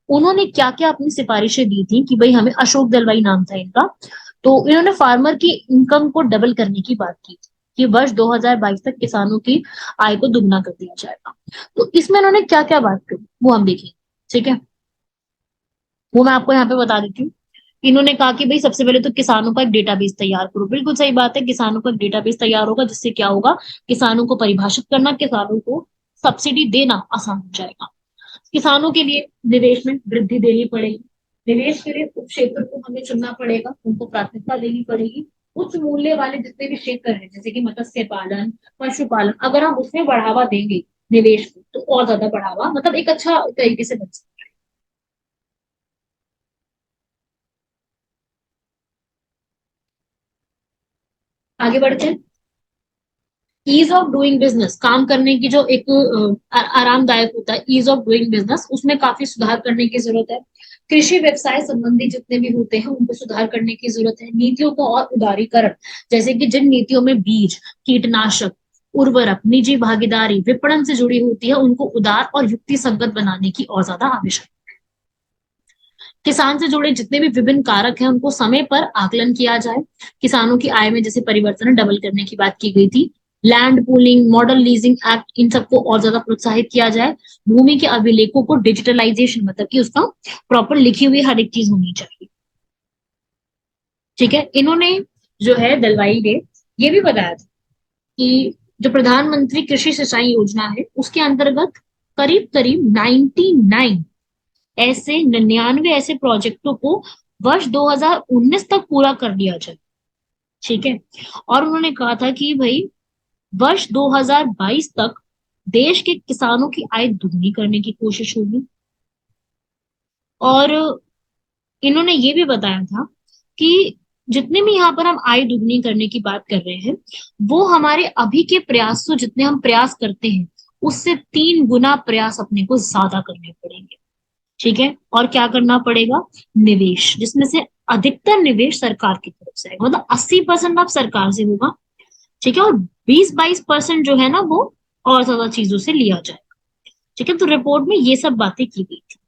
उन्होंने क्या क्या अपनी सिफारिशें दी थी कि भाई हमें, अशोक दलवाई नाम था इनका, तो इन्होंने फार्मर की इनकम को डबल करने की बात की थी कि वर्ष 2022 तक किसानों की आय को दुगना कर दिया जाएगा। तो इसमें इन्होंने क्या क्या बात करी, वो हम देखेंगे। ठीक है, वो मैं आपको यहाँ पे बता देती हूँ। इन्होंने कहा कि भाई सबसे पहले तो किसानों का एक डेटाबेस तैयार करो। बिल्कुल सही बात है, किसानों का एक डेटाबेस तैयार होगा, जिससे क्या होगा, किसानों को परिभाषित करना, किसानों को सब्सिडी देना आसान हो जाएगा। किसानों के लिए निवेश में वृद्धि देनी पड़ेगी। निवेश के लिए उप क्षेत्र को हमें चुनना पड़ेगा, उनको प्राथमिकता देनी पड़ेगी। उच्च मूल्य वाले जितने भी क्षेत्र हैं, जैसे कि मत्स्य पालन, पशुपालन, अगर हम उसमें बढ़ावा देंगे निवेश को, तो और ज्यादा बढ़ावा, मतलब एक अच्छा तरीके से बन सकता है। आगे बढ़ते हैं। ईज ऑफ डूइंग बिजनेस, काम करने की जो एक आरामदायक होता है, ईज ऑफ डूइंग बिजनेस, उसमें काफी सुधार करने की जरूरत है। कृषि व्यवसाय संबंधी जितने भी होते हैं, उनको सुधार करने की जरूरत है। नीतियों का और उदारीकरण, जैसे कि जिन नीतियों में बीज, कीटनाशक, उर्वरक, निजी भागीदारी, विपणन से जुड़ी होती है, उनको उदार और युक्ति संगत बनाने की और ज्यादा आवश्यकता। किसान से जुड़े जितने भी विभिन्न कारक हैं उनको समय पर आकलन किया जाए। किसानों की आय में जैसे परिवर्तन डबल करने की बात की गई थी। Land pooling, model leasing act, इन सबको और ज्यादा प्रोत्साहित किया जाए। भूमि के अभिलेखों को डिजिटलाइजेशन, मतलब कि उसका प्रॉपर लिखी हुई हर एक चीज होनी चाहिए। ठीक है, इन्होंने जो है दलवाई ने ये भी बताया था कि जो प्रधानमंत्री कृषि सिंचाई योजना है उसके अंतर्गत करीब करीब 99 ऐसे 99 ऐसे प्रोजेक्टों को वर्ष 2019 तक पूरा कर लिया जाए। ठीक है, और उन्होंने कहा था कि भाई वर्ष 2022 तक देश के किसानों की आय दुगनी करने की कोशिश होगी। और इन्होंने ये भी बताया था कि जितने भी यहाँ पर हम आय दुगनी करने की बात कर रहे हैं वो हमारे अभी के प्रयासों, जितने हम प्रयास करते हैं उससे 3 गुना प्रयास अपने को ज्यादा करने पड़ेंगे। ठीक है, और क्या करना पड़ेगा? निवेश, जिसमें से अधिकतर निवेश सरकार की तरफ से आएगा, मतलब 80% अब सरकार से होगा। ठीक है, और 20-22% जो है ना वो और ज्यादा चीजों से लिया जाएगा। ठीक है, तो रिपोर्ट में ये सब बातें की गई थी।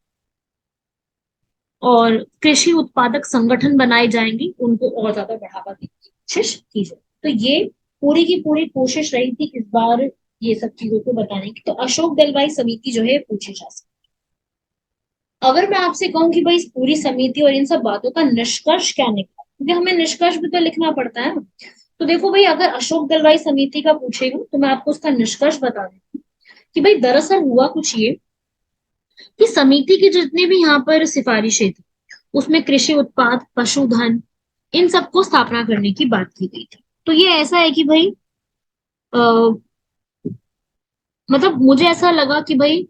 और कृषि उत्पादक संगठन बनाए जाएंगे, उनको और ज्यादा बढ़ावा देने की कोशिश की जाए। तो ये पूरी की पूरी कोशिश रही थी इस बार ये सब चीजों को बताने की। तो अशोक दलवाई समिति जो है पूछी जा सकती है। अगर मैं आपसे कहूं कि भाई इस पूरी समिति और इन सब बातों का निष्कर्ष क्या निकला, क्योंकि हमें निष्कर्ष भी तो लिखना पड़ता है ना। तो देखो भाई, अगर अशोक दलवाई समिति का पूछेगा तो मैं आपको उसका निष्कर्ष बता देती हूँ कि भाई दरअसल हुआ कुछ ये कि समिति की जितनी भी यहाँ पर सिफारिशें थी उसमें कृषि उत्पाद, पशुधन, इन सबको स्थापना करने की बात की गई थी। तो ये ऐसा है कि भाई मतलब मुझे ऐसा लगा कि भाई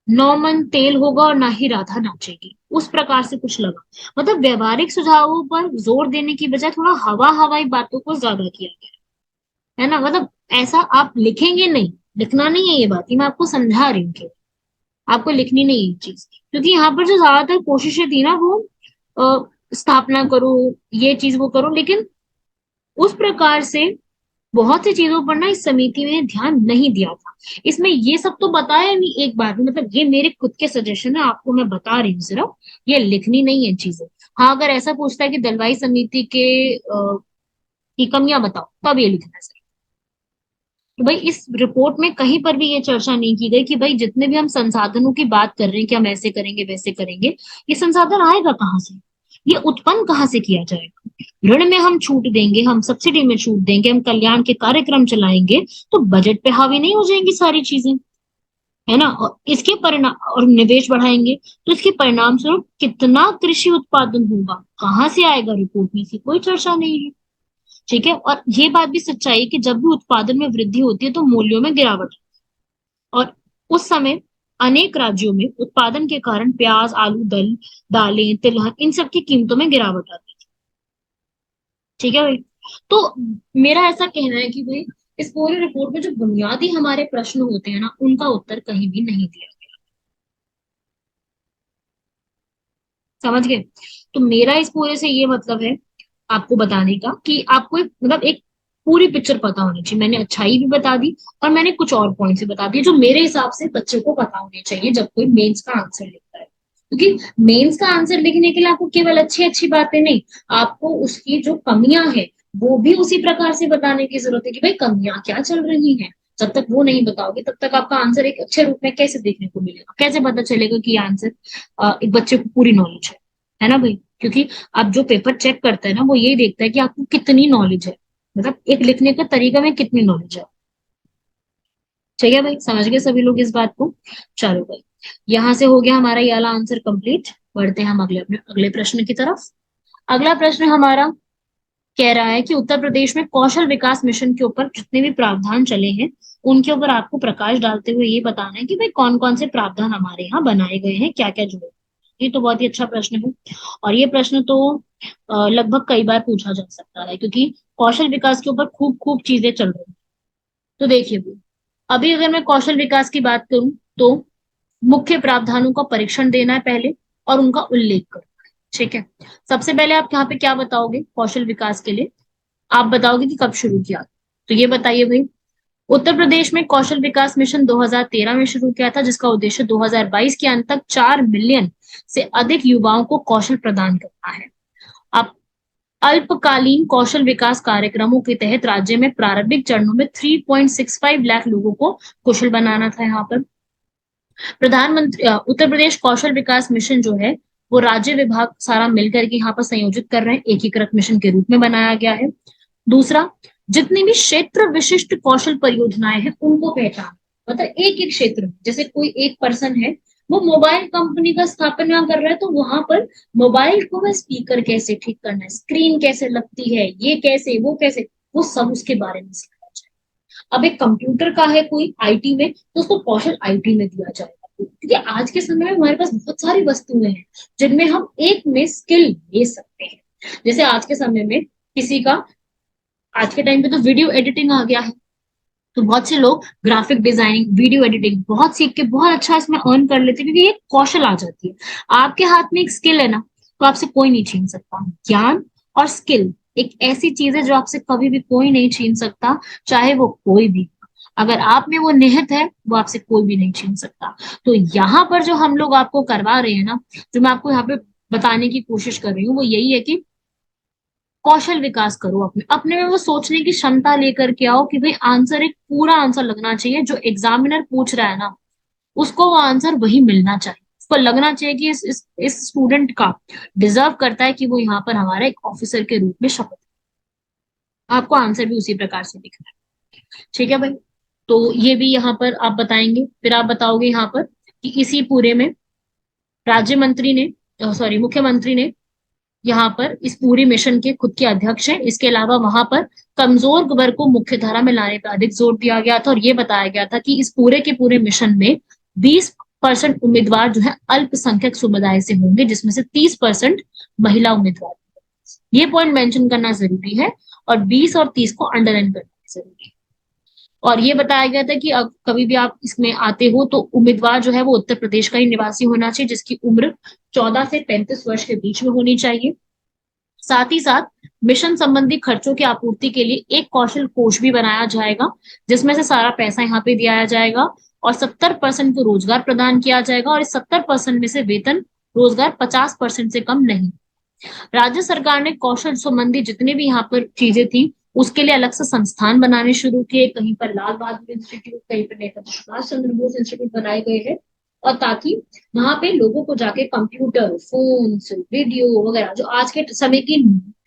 नौ मन तेल होगा और ना ही राधा नाचेगी, उस प्रकार से कुछ लगा। मतलब व्यवहारिक सुझावों पर जोर देने की बजाय थोड़ा हवा हवाई बातों को ज्यादा किया गया है ना। मतलब ऐसा आप लिखेंगे नहीं, लिखना नहीं है ये बात, ये मैं आपको समझा रही हूँ कि आपको लिखनी नहीं है ये चीज, क्योंकि यहाँ पर जो ज्यादातर कोशिशें थी ना वो स्थापना करो, ये चीज वो करो, लेकिन उस प्रकार से बहुत सी चीजों पर ना इस समिति ने ध्यान नहीं दिया था। इसमें ये सब तो बताया नहीं एक बार में, मतलब ये मेरे खुद के सजेशन है, आपको मैं बता रही हूँ सिर्फ, ये लिखनी नहीं है चीजें। हाँ, अगर ऐसा पूछता है कि दलवाई समिति के की कमियां बताओ, तब ये लिखना है सिर्फ। तो भाई इस रिपोर्ट में कहीं पर भी ये चर्चा नहीं की गई कि भाई जितने भी हम संसाधनों की बात कर रहे हैं कि हम ऐसे करेंगे वैसे करेंगे, ये संसाधन आएगा कहाँ से, ये उत्पन्न कहाँ से किया जाएगा। ऋण में हम छूट देंगे, हम सब्सिडी में छूट देंगे, हम कल्याण के कार्यक्रम चलाएंगे, तो बजट पे हावी नहीं हो जाएंगी सारी चीजें, है ना। और इसके परिणाम, और निवेश बढ़ाएंगे तो इसके परिणाम स्वरूप कितना कृषि उत्पादन होगा, कहाँ से आएगा, रिपोर्ट में इसकी कोई चर्चा नहीं है। ठीक है, और ये बात भी सच्चाई है कि जब भी उत्पादन में वृद्धि होती है तो मूल्यों में गिरावट आती है। और उस समय अनेक राज्यों में उत्पादन के कारण प्याज, आलू, दालें, तिलहन, इन सब की कीमतों में गिरावट आती है। ठीक है भाई, तो मेरा ऐसा कहना है कि भाई इस पूरी रिपोर्ट में जो बुनियादी हमारे प्रश्न होते हैं ना उनका उत्तर कहीं भी नहीं दिया गया। समझ गए? तो मेरा इस पूरे से ये मतलब है आपको बताने का कि आपको मतलब एक पूरी पिक्चर पता होनी चाहिए। मैंने अच्छाई भी बता दी और मैंने कुछ और पॉइंट्स भी बता दिए जो मेरे हिसाब से बच्चे को पता होने चाहिए जब कोई मेंस का आंसर लिखता है। क्योंकि मेंस का आंसर लिखने के लिए आपको केवल अच्छी अच्छी बातें नहीं, आपको उसकी जो कमियां हैं वो भी उसी प्रकार से बताने की जरूरत है कि भाई कमियां क्या चल रही हैं। जब तक वो नहीं बताओगे तब तक आपका आंसर एक अच्छे रूप में कैसे देखने को मिलेगा, कैसे पता चलेगा कि ये आंसर एक बच्चे को पूरी नॉलेज है ना भाई। क्योंकि अब जो पेपर चेक करता है ना वो यही देखता है कि आपको कितनी नॉलेज है, मतलब एक लिखने का तरीका में कितनी नॉलेज है। ठीक है भाई, समझ गए सभी लोग इस बात को? चलो भाई, यहां से हो गया हमारा ये वाला आंसर कंप्लीट। बढ़ते हैं हम अपने अगले प्रश्न की तरफ। अगला प्रश्न हमारा कह रहा है कि उत्तर प्रदेश में कौशल विकास मिशन के ऊपर जितने भी प्रावधान चले हैं उनके ऊपर आपको प्रकाश डालते हुए ये बताना है कि भाई कौन कौन से प्रावधान हमारे यहाँ बनाए गए हैं, क्या क्या जुड़े। ये तो बहुत ही अच्छा प्रश्न है, और ये प्रश्न तो लगभग कई बार पूछा जा सकता है क्योंकि कौशल विकास के ऊपर खूब खूब चीजें चल रही हैं। तो देखिए भाई, अभी अगर मैं कौशल विकास की बात करूं तो मुख्य प्रावधानों का परीक्षण देना है पहले और उनका उल्लेख करना है। ठीक है, सबसे पहले आप यहाँ पे क्या बताओगे कौशल विकास के लिए? आप बताओगे कि कब शुरू किया। तो ये बताइए भाई, उत्तर प्रदेश में कौशल विकास मिशन 2013 में शुरू किया था जिसका उद्देश्य 2022 के अंत तक 4 मिलियन से अधिक युवाओं को कौशल प्रदान करना है। अब अल्पकालीन कौशल विकास कार्यक्रमों के तहत राज्य में प्रारंभिक चरणों में 3.65 लाख लोगों को कुशल बनाना था। यहाँ पर प्रधानमंत्री उत्तर प्रदेश कौशल विकास मिशन जो है वो राज्य विभाग सारा मिलकर के यहाँ पर संयोजित कर रहे हैं, एकीकृत मिशन के रूप में बनाया गया है। दूसरा, जितनी भी क्षेत्र विशिष्ट कौशल परियोजनाएं हैं उनको पहचान, मतलब एक एक क्षेत्र में, जैसे कोई एक पर्सन है वो मोबाइल कंपनी का स्थापना कर रहा है, तो वहां पर मोबाइल को मैं स्पीकर कैसे ठीक करना है, स्क्रीन कैसे लगती है, ये कैसे वो कैसे, वो सब उसके बारे में सिखाया जाए। अब एक कंप्यूटर का है कोई आईटी में, तो उसको कौशल आईटी में दिया जाएगा, क्योंकि आज के समय में हमारे पास बहुत सारी वस्तुएं हैं जिनमें हम एक में स्किल ले सकते हैं। जैसे आज के समय में किसी का, आज के टाइम पे तो वीडियो एडिटिंग आ गया है, तो बहुत से लोग ग्राफिक डिजाइनिंग, वीडियो एडिटिंग बहुत सीख के बहुत अच्छा इसमें अर्न कर लेते हैं, क्योंकि ये कौशल आ जाती है। आपके हाथ में एक स्किल है ना, तो आपसे कोई नहीं छीन सकता। ज्ञान और स्किल एक ऐसी चीज है जो आपसे कभी भी कोई नहीं छीन सकता, चाहे वो कोई भी। अगर आप में वो निहित है, वो आपसे कोई भी नहीं छीन सकता। तो यहाँ पर जो हम लोग आपको करवा रहे हैं ना, जो मैं आपको यहाँ पे बताने की कोशिश कर रही हूँ, वो यही है कि कौशल विकास करो अपने अपने में वो सोचने की क्षमता लेकर के आओ कि भाई आंसर एक पूरा आंसर लगना चाहिए, जो एग्जामिनर पूछ रहा है ना उसको वो आंसर वही मिलना चाहिए, उसको लगना चाहिए कि इस स्टूडेंट का डिजर्व करता है कि वो यहाँ पर हमारा एक ऑफिसर के रूप में शपथ। आपको आंसर भी उसी प्रकार से लिखना है, ठीक है भाई। तो ये भी यहाँ पर आप बताएंगे, फिर आप बताओगे यहाँ पर कि इसी पूरे में राज्य मंत्री ने, सॉरी मुख्यमंत्री ने यहाँ पर इस पूरी मिशन के खुद के अध्यक्ष हैं। इसके अलावा वहां पर कमजोर वर्ग को मुख्य धारा में लाने पर अधिक जोर दिया गया था, और ये बताया गया था कि इस पूरे के पूरे मिशन में 20% उम्मीदवार जो है अल्पसंख्यक समुदाय से होंगे, जिसमें से 30% महिला उम्मीदवार। ये पॉइंट मेंशन करना जरूरी है, और 20 और 30 को अंडरलाइन करना जरूरी है। और ये बताया गया था कि कभी भी आप इसमें आते हो तो उम्मीदवार जो है वो उत्तर प्रदेश का ही निवासी होना चाहिए, जिसकी उम्र 14 से 35 वर्ष के बीच में होनी चाहिए। साथ ही साथ मिशन संबंधी खर्चों की आपूर्ति के लिए एक कौशल कोष भी बनाया जाएगा, जिसमें से सारा पैसा यहाँ पे दिया जाएगा, और 70% को रोजगार प्रदान किया जाएगा, और इस 70% में से वेतन रोजगार 50% से कम नहीं। राज्य सरकार ने कौशल संबंधी जितने भी यहाँ पर चीजें थी उसके लिए अलग से संस्थान बनाने शुरू किए। कहीं पर लाल बहादुर इंस्टीट्यूट, कहीं पर नेताजी सुभाष चंद्र बोस इंस्टीट्यूट बनाए गए हैं, और ताकि वहां पे लोगों को जाके कंप्यूटर, फोन, वीडियो वगैरह जो आज के समय की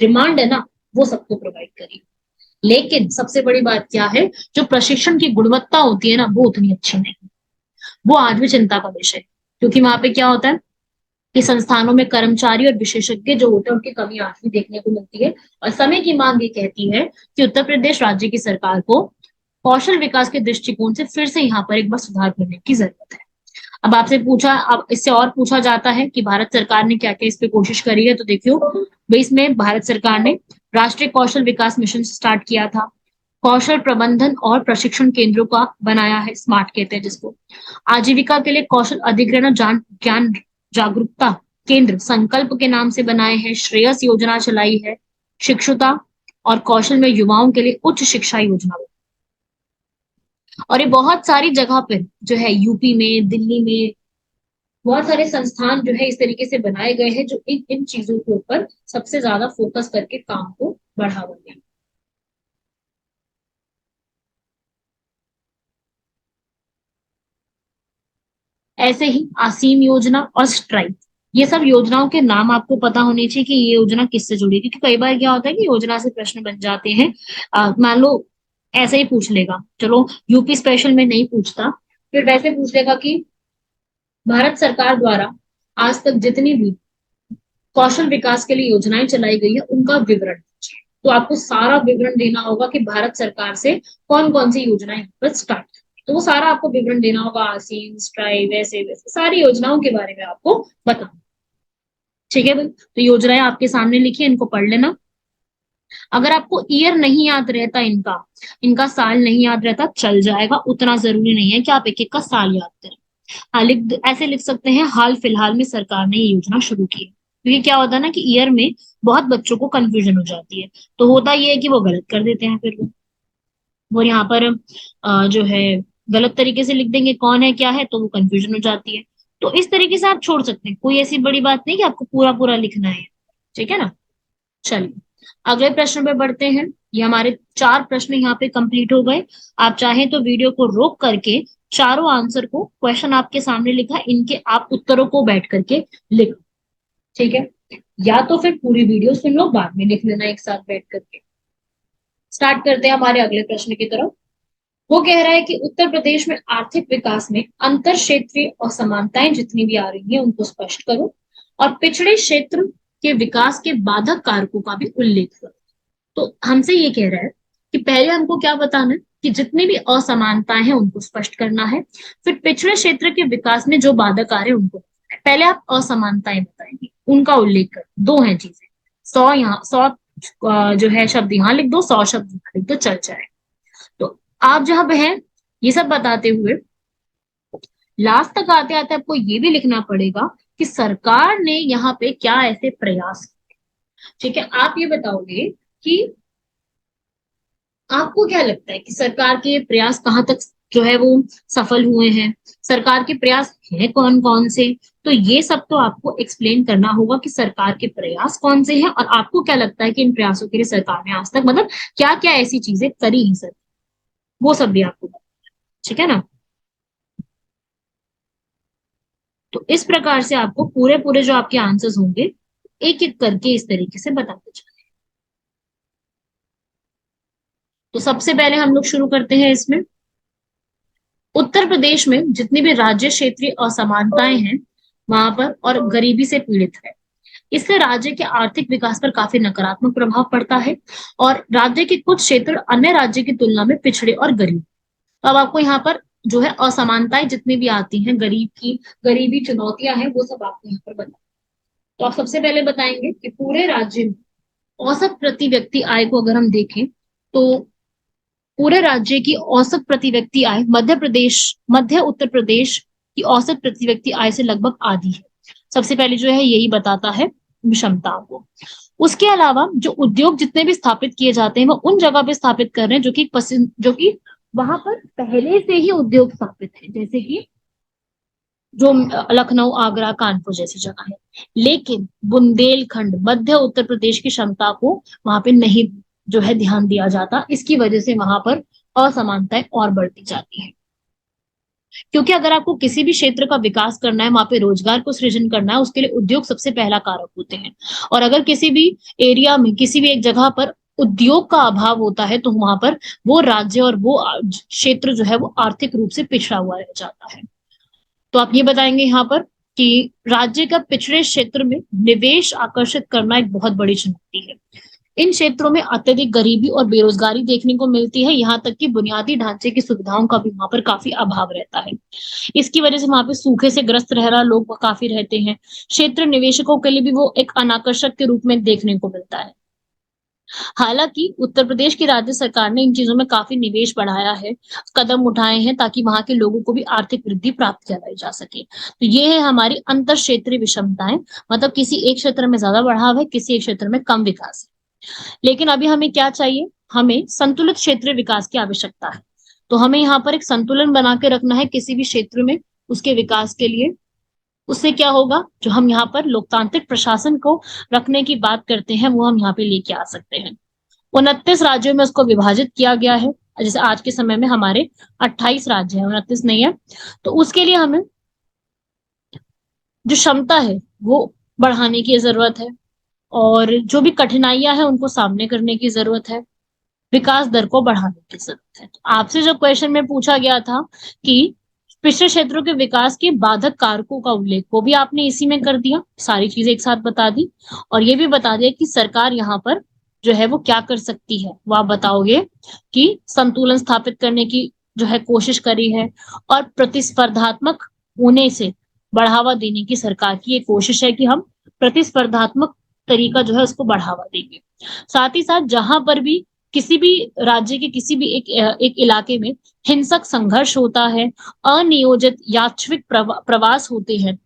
डिमांड है ना, वो सबको प्रोवाइड करें। लेकिन सबसे बड़ी बात क्या है, जो प्रशिक्षण की गुणवत्ता होती है ना, वो उतनी अच्छी नहीं, वो आज भी चिंता का विषय है। क्योंकि वहां पे क्या होता है कि संस्थानों में कर्मचारी और विशेषज्ञ जो होते हैं उनकी कमी आज भी देखने को मिलती है, और समय की मांग ये कहती है कि उत्तर प्रदेश राज्य की सरकार को कौशल विकास के दृष्टिकोण से फिर से यहाँ पर एक बार सुधार करने की जरूरत है। अब आपसे पूछा, अब इससे और पूछा जाता है कि भारत सरकार ने क्या क्या इस पे कोशिश करी है, तो देखियो भाई, इसमें भारत सरकार ने राष्ट्रीय कौशल विकास मिशन स्टार्ट किया था, कौशल प्रबंधन और प्रशिक्षण केंद्रों का बनाया है, स्मार्ट कहते हैं जिसको, आजीविका के लिए कौशल अधिग्रहण ज्ञान जागरूकता केंद्र संकल्प के नाम से बनाए हैं, श्रेयस योजना चलाई है, शिक्षुता और कौशल में युवाओं के लिए उच्च शिक्षा योजना, और ये बहुत सारी जगह पर जो है यूपी में, दिल्ली में बहुत सारे संस्थान जो है इस तरीके से बनाए गए हैं, जो इन चीजों के ऊपर सबसे ज्यादा फोकस करके काम को बढ़ावा दें। ऐसे ही आसीम योजना और स्ट्राइक, ये सब योजनाओं के नाम आपको पता होने चाहिए कि ये योजना किससे जुड़ी है, क्योंकि कई बार क्या होता है कि योजना से प्रश्न बन जाते हैं। मान लो ऐसे ही पूछ लेगा, चलो यूपी स्पेशल में नहीं पूछता, फिर वैसे पूछ लेगा कि भारत सरकार द्वारा आज तक जितनी भी कौशल विकास के लिए योजनाएं चलाई गई है उनका विवरण दीजिए। तो आपको सारा विवरण देना होगा कि भारत सरकार से कौन कौन सी योजनाएं पर स्टार्ट, तो वो सारा आपको विवरण देना होगा, आसीम, स्ट्राइव, वैसे वैसे सारी योजनाओं के बारे में आपको बताना, ठीक है भाई। तो योजनाएं आपके सामने लिखी है, इनको पढ़ लेना। अगर आपको ईयर नहीं याद रहता, इनका साल नहीं याद रहता, चल जाएगा, उतना जरूरी नहीं है कि आप एक एक का साल याद करें। हाँ, ऐसे लिख सकते हैं, हाल फिलहाल में सरकार ने ये योजना शुरू की है, क्योंकि क्या होता है ना कि ईयर में बहुत बच्चों को कंफ्यूजन हो जाती है, तो होता ये है कि वो गलत कर देते हैं, फिर वो यहाँ पर जो है गलत तरीके से लिख देंगे कौन है क्या है, तो वो कंफ्यूजन हो जाती है। तो इस तरीके से आप छोड़ सकते हैं, कोई ऐसी बड़ी बात नहीं कि आपको पूरा पूरा लिखना है, ठीक है ना। चलिए अगले प्रश्न पे बढ़ते हैं। ये हमारे 4 प्रश्न यहाँ पे कंप्लीट हो गए। आप चाहें तो वीडियो को रोक करके चारों आंसर को, क्वेश्चन आपके सामने लिखा है, इनके आप उत्तरों को बैठ करके लिखो, ठीक है। या तो फिर पूरी वीडियो सुन लो, बाद में लिख लेना एक साथ बैठ करके। स्टार्ट करते हैं हमारे अगले प्रश्न की तरफ। वो कह रहा है कि उत्तर प्रदेश में आर्थिक विकास में अंतर क्षेत्रीय असमानताएं जितनी भी आ रही हैं उनको स्पष्ट करो, और पिछड़े क्षेत्र के विकास के बाधक कारकों का भी उल्लेख करो। तो हमसे ये कह रहा है कि पहले हमको क्या बताना है कि जितनी भी असमानताएं हैं उनको स्पष्ट करना है, फिर पिछड़े क्षेत्र के विकास में जो बाधक आ रहे हैं उनको, पहले आप असमानताएं बताएंगे, उनका उल्लेख कर, 2 हैं चीजें, 100 यहाँ 100 जो है शब्द यहाँ लिख दो, 100 शब्द यहाँ लिख दो, चल जाए। तो आप जहां पे हैं ये सब बताते हुए लास्ट तक आते आते आपको ये भी लिखना पड़ेगा कि सरकार ने यहाँ पे क्या ऐसे प्रयास किए, ठीक है। आप ये बताओगे कि आपको क्या लगता है कि सरकार के प्रयास कहाँ तक जो है वो सफल हुए हैं, सरकार के प्रयास हैं कौन कौन से। तो ये सब तो आपको एक्सप्लेन करना होगा कि सरकार के प्रयास कौन से हैं, और आपको क्या लगता है कि इन प्रयासों के लिए सरकार ने आज तक मतलब क्या क्या ऐसी चीजें करी हैं सर, वो सब भी आपको बताना है, ठीक है ना। तो इस प्रकार से आपको पूरे पूरे जो आपके आंसर्स होंगे एक एक करके इस तरीके से बताते चलें। तो सबसे पहले हम लोग शुरू करते हैं इसमें, उत्तर प्रदेश में जितनी भी राज्य क्षेत्रीय असमानताएं हैं वहां पर और गरीबी से पीड़ित है, इससे राज्य के आर्थिक विकास पर काफी नकारात्मक प्रभाव पड़ता है, और राज्य के कुछ क्षेत्र अन्य राज्य की तुलना में पिछड़े और गरीब। तो अब आपको यहाँ पर जो है असमानताएं जितनी भी आती हैं, गरीबी चुनौतियां हैं, वो सब आपको यहाँ पर बताना। तो आप सबसे पहले बताएंगे कि पूरे राज्य में औसत प्रति व्यक्ति आय को अगर हम देखें तो पूरे राज्य की औसत प्रति व्यक्ति आय मध्य उत्तर प्रदेश की औसत प्रति व्यक्ति आय से लगभग आधी है। सबसे पहले जो है यही बताता है विषमता को। उसके अलावा जो उद्योग जितने भी स्थापित किए जाते हैं वो उन जगह पे स्थापित कर रहे हैं जो कि वहां पर पहले से ही उद्योग स्थापित है, जैसे कि जो लखनऊ, आगरा, कानपुर जैसी जगह है। लेकिन बुंदेलखंड मध्य उत्तर प्रदेश की क्षमता को वहां पे नहीं जो है ध्यान दिया जाता, इसकी वजह से वहां पर असमानताएं और बढ़ती जाती है। क्योंकि अगर आपको किसी भी क्षेत्र का विकास करना है, वहां पे रोजगार को सृजन करना है, उसके लिए उद्योग सबसे पहला कारक होते हैं। और अगर किसी भी एरिया में किसी भी एक जगह पर उद्योग का अभाव होता है तो वहां पर वो राज्य और वो क्षेत्र जो है वो आर्थिक रूप से पिछड़ा हुआ रह जाता है। तो आप ये बताएंगे यहाँ पर कि राज्य का पिछड़े क्षेत्र में निवेश आकर्षित करना एक बहुत बड़ी चुनौती है। इन क्षेत्रों में अत्यधिक गरीबी और बेरोजगारी देखने को मिलती है, यहाँ तक कि बुनियादी ढांचे की सुविधाओं का भी वहां पर काफी अभाव रहता है। इसकी वजह से वहां पे सूखे से ग्रस्त रह रहा लोग काफी रहते हैं। क्षेत्र निवेशकों के लिए भी वो एक अनाकर्षक के रूप में देखने को मिलता है। हालांकि उत्तर प्रदेश की राज्य सरकार ने इन चीजों में काफी निवेश बढ़ाया है, कदम उठाए हैं ताकि वहां के लोगों को भी आर्थिक वृद्धि प्राप्त कराई जा सके। तो ये है हमारी अंतर क्षेत्रीय विषमताएं, मतलब किसी एक क्षेत्र में ज्यादा बढ़ाव है, किसी एक क्षेत्र में कम विकास है। लेकिन अभी हमें क्या चाहिए, हमें संतुलित क्षेत्रीय विकास की आवश्यकता है। तो हमें यहाँ पर एक संतुलन बना के रखना है किसी भी क्षेत्र में उसके विकास के लिए। उससे क्या होगा, जो हम यहाँ पर लोकतांत्रिक प्रशासन को रखने की बात करते हैं वो हम यहाँ पे लेके आ सकते हैं। 29 राज्यों में उसको विभाजित किया गया है, जैसे आज के समय में हमारे 28 राज्य हैं, 29 नहीं है। तो उसके लिए हमें जो क्षमता है वो बढ़ाने की जरूरत है, और जो भी कठिनाइयां हैं उनको सामने करने की जरूरत है, विकास दर को बढ़ाने की जरूरत है। तो आपसे जो क्वेश्चन में पूछा गया था कि पिछड़े क्षेत्रों के विकास के बाधक कारकों का उल्लेख, वो भी आपने इसी में कर दिया, सारी चीजें एक साथ बता दी, और ये भी बता दिया कि सरकार यहाँ पर जो है वो क्या कर सकती है। वो आप बताओगे कि संतुलन स्थापित करने की जो है कोशिश करी है, और प्रतिस्पर्धात्मक होने से बढ़ावा देने की सरकार की ये कोशिश है कि हम प्रतिस्पर्धात्मक तरीका जो है उसको बढ़ावा देंगे। साथ ही साथ जहां पर भी किसी भी राज्य के किसी भी एक इलाके में हिंसक संघर्ष होता है, अनियोजित यात्रिक प्रवास होते हैं,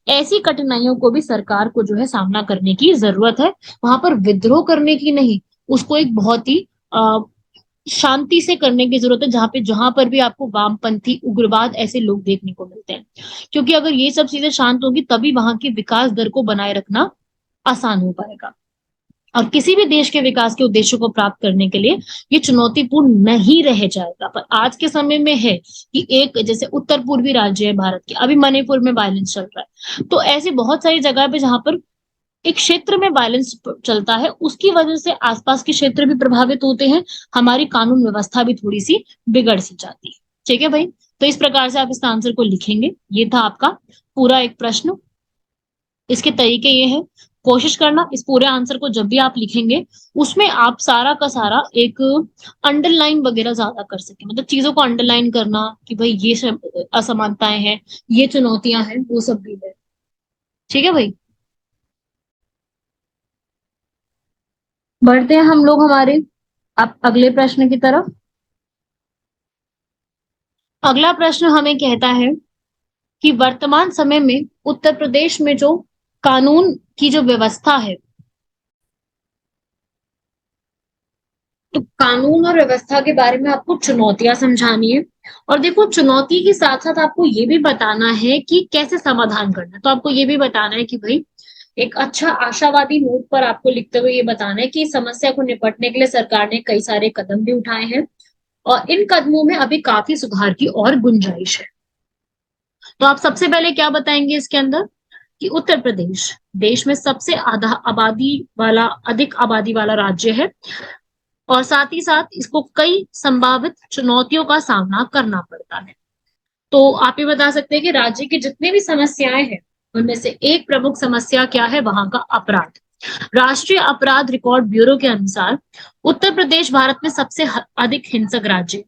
ऐसी कठिनाइयों को भी सरकार को जो है सामना करने की जरूरत है। वहां पर विद्रोह करने की नहीं, उसको एक बहुत ही शांति से करने की जरूरत है, जहां पर भी आपको वामपंथी उग्रवाद ऐसे लोग देखने को मिलते हैं। क्योंकि अगर ये सब चीजें शांत होगी तभी वहां की विकास दर को बनाए रखना आसान हो पाएगा। और किसी भी देश के विकास के उद्देश्यों को प्राप्त करने के लिए ये चुनौतीपूर्ण नहीं रह जाएगा। पर आज के समय में है कि एक जैसे उत्तर पूर्वी राज्य है भारत के, अभी मणिपुर में वायलेंस चल रहा है, तो ऐसी बहुत सारी जगह पे जहां पर एक क्षेत्र में वायलेंस चलता है, उसकी वजह से आसपास के क्षेत्र भी प्रभावित होते हैं, हमारी कानून व्यवस्था भी थोड़ी सी बिगड़ सी जाती है। ठीक है भाई, तो इस प्रकार से आप इस आंसर को लिखेंगे। ये था आपका पूरा एक प्रश्न। इसके तरीके ये हैं, कोशिश करना इस पूरे आंसर को जब भी आप लिखेंगे उसमें आप सारा का सारा एक अंडरलाइन वगैरह ज्यादा कर सके, मतलब चीजों को अंडरलाइन करना कि भाई ये असमानताएं हैं, ये चुनौतियां हैं, वो सब भी है। ठीक है भाई, बढ़ते हैं हम लोग हमारे अब अगले प्रश्न की तरफ। अगला प्रश्न हमें कहता है कि वर्तमान समय में उत्तर प्रदेश में जो कानून की जो व्यवस्था है, तो कानून और व्यवस्था के बारे में आपको चुनौतियां समझानी है। और देखो, चुनौती के साथ साथ आपको ये भी बताना है कि कैसे समाधान करना है। तो आपको ये भी बताना है कि भाई एक अच्छा आशावादी नोट पर आपको लिखते हुए ये बताना है कि इस समस्या को निपटने के लिए सरकार ने कई सारे कदम भी उठाए हैं और इन कदमों में अभी काफी सुधार की और गुंजाइश है। तो आप सबसे पहले क्या बताएंगे इसके अंदर कि उत्तर प्रदेश देश में सबसे आधा आबादी वाला अधिक आबादी वाला राज्य है और साथ ही साथ इसको कई संभावित चुनौतियों का सामना करना पड़ता है। तो आप ये बता सकते हैं कि राज्य की जितनी भी समस्याएं हैं उनमें से एक प्रमुख समस्या क्या है, वहां का अपराध। राष्ट्रीय अपराध रिकॉर्ड ब्यूरो के अनुसार उत्तर प्रदेश भारत में सबसे अधिक हिंसक राज्य है।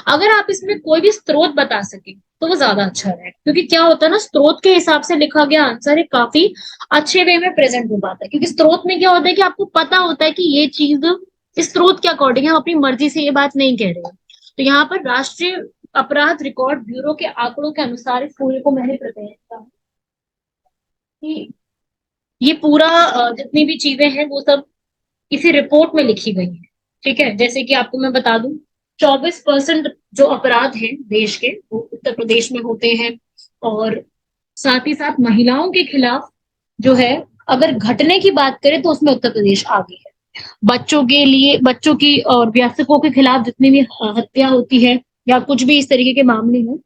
अगर आप इसमें कोई भी स्रोत बता सके तो वो ज्यादा अच्छा है, क्योंकि क्या होता है ना, स्रोत के हिसाब से लिखा गया आंसर है काफी अच्छे वे में प्रेजेंट हो पाता है। क्योंकि स्रोत में क्या होता है कि आपको पता होता है कि ये चीज इस स्रोत के अकॉर्डिंग हम अपनी मर्जी से ये बात नहीं कह रहे हैं। तो यहाँ पर राष्ट्रीय अपराध रिकॉर्ड ब्यूरो के आंकड़ों के अनुसार इस पूरे को मैंने प्रेजेंट किया कि ये पूरा जितनी भी चीजें हैं वो सब इसी रिपोर्ट में लिखी गई है। ठीक है, जैसे कि आपको मैं बता दूं, 24% जो अपराध हैं देश के वो उत्तर प्रदेश में होते हैं। और साथ ही साथ महिलाओं के खिलाफ जो है, अगर घटने की बात करें तो उसमें उत्तर प्रदेश आगे है। बच्चों के लिए, बच्चों की और वयस्कों के खिलाफ जितनी भी हत्या होती है या कुछ भी इस तरीके के मामले हैं,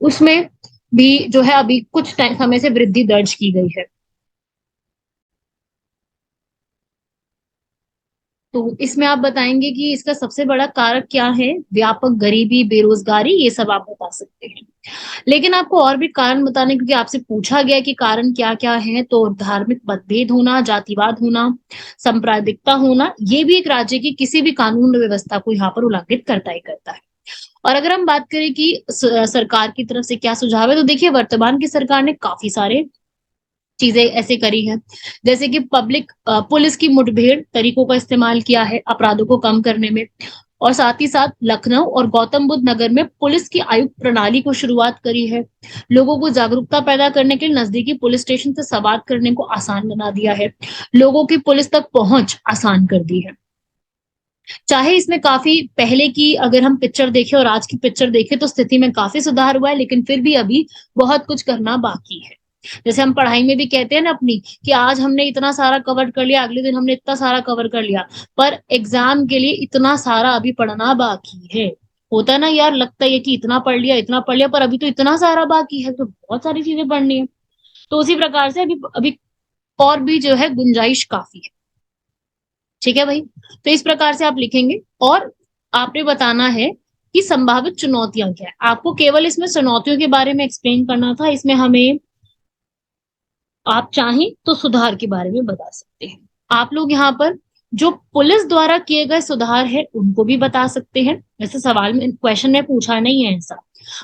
उसमें भी जो है अभी कुछ समय से वृद्धि दर्ज की गई है। तो इसमें आप बताएंगे कि इसका सबसे बड़ा कारक क्या है, व्यापक गरीबी, बेरोजगारी, ये सब आप बता सकते हैं। लेकिन आपको और भी कारण बताने, क्योंकि आपसे पूछा गया कि कारण क्या क्या है, तो धार्मिक मतभेद होना, जातिवाद होना, सांप्रदायिकता होना, ये भी एक राज्य की किसी भी कानून व्यवस्था को यहाँ पर उल्लंघित करता ही करता है। और अगर हम बात करें कि सरकार की तरफ से क्या सुझाव है, तो देखिए वर्तमान की सरकार ने काफी सारे चीजें ऐसे करी हैं, जैसे कि पब्लिक पुलिस की मुठभेड़ तरीकों का इस्तेमाल किया है अपराधों को कम करने में। और साथ ही साथ लखनऊ और गौतम बुद्ध नगर में पुलिस की आयुक्त प्रणाली को शुरुआत करी है। लोगों को जागरूकता पैदा करने के लिए नजदीकी पुलिस स्टेशन से सवाल करने को आसान बना दिया है। लोगों की पुलिस तक पहुंच आसान कर दी है। चाहे इसमें काफी पहले की अगर हम पिक्चर देखें और आज की पिक्चर देखें तो स्थिति में काफी सुधार हुआ है, लेकिन फिर भी अभी बहुत कुछ करना बाकी है। जैसे हम पढ़ाई में भी कहते हैं ना अपनी, कि आज हमने इतना सारा कवर कर लिया, अगले दिन हमने इतना सारा कवर कर लिया, पर एग्जाम के लिए इतना सारा अभी पढ़ना बाकी है। होता है ना यार, लगता है कि इतना पढ़ लिया इतना पढ़ लिया, पर अभी तो इतना सारा बाकी है, तो बहुत सारी चीजें पढ़नी है। तो उसी प्रकार से अभी अभी और भी जो है गुंजाइश काफी है। ठीक है भाई, तो इस प्रकार से आप लिखेंगे और आपने बताना है कि संभावित चुनौतियां क्या है। आपको केवल इसमें चुनौतियों के बारे में एक्सप्लेन करना था, इसमें हमें आप चाहें तो सुधार के बारे में बता सकते हैं। आप लोग यहाँ पर जो पुलिस द्वारा किए गए सुधार है उनको भी बता सकते हैं। वैसे सवाल में, क्वेश्चन में पूछा नहीं है ऐसा,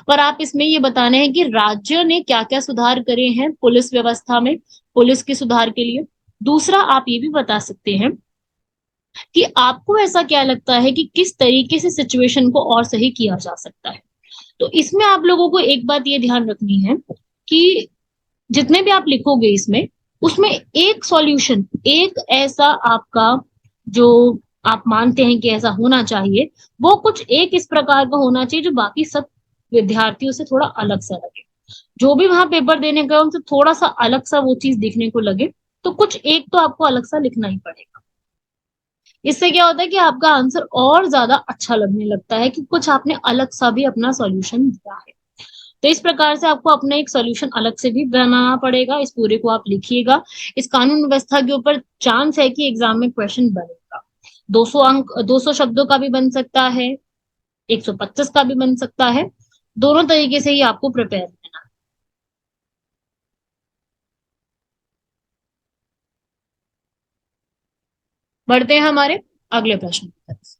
पर आप इसमें ये बताने हैं कि राज्य ने क्या क्या सुधार करे हैं पुलिस व्यवस्था में, पुलिस के सुधार के लिए। दूसरा, आप ये भी बता सकते हैं कि आपको ऐसा क्या लगता है कि किस तरीके से सिचुएशन को और सही किया जा सकता है। तो इसमें आप लोगों को एक बात ये ध्यान रखनी है कि जितने भी आप लिखोगे इसमें, उसमें एक सॉल्यूशन, एक ऐसा आपका जो आप मानते हैं कि ऐसा होना चाहिए, वो कुछ एक इस प्रकार का होना चाहिए जो बाकी सब विद्यार्थियों से थोड़ा अलग सा लगे। जो भी वहां पेपर देने गए उनसे थोड़ा सा अलग सा वो चीज दिखने को लगे, तो कुछ एक तो आपको अलग सा लिखना ही पड़ेगा। इससे क्या होता है कि आपका आंसर और ज्यादा अच्छा लगने लगता है कि कुछ आपने अलग सा भी अपना सॉल्यूशन दिया है। तो इस प्रकार से आपको अपना एक सॉल्यूशन अलग से भी बनाना पड़ेगा। इस पूरे को आप लिखिएगा। इस कानून व्यवस्था के ऊपर चांस है कि एग्जाम में क्वेश्चन बनेगा। 200 अंक, 200 शब्दों का भी बन सकता है, 125 का भी बन सकता है। दोनों तरीके से ही आपको प्रिपेयर रहना है। बढ़ते हैं हमारे अगले प्रश्न की तरफ।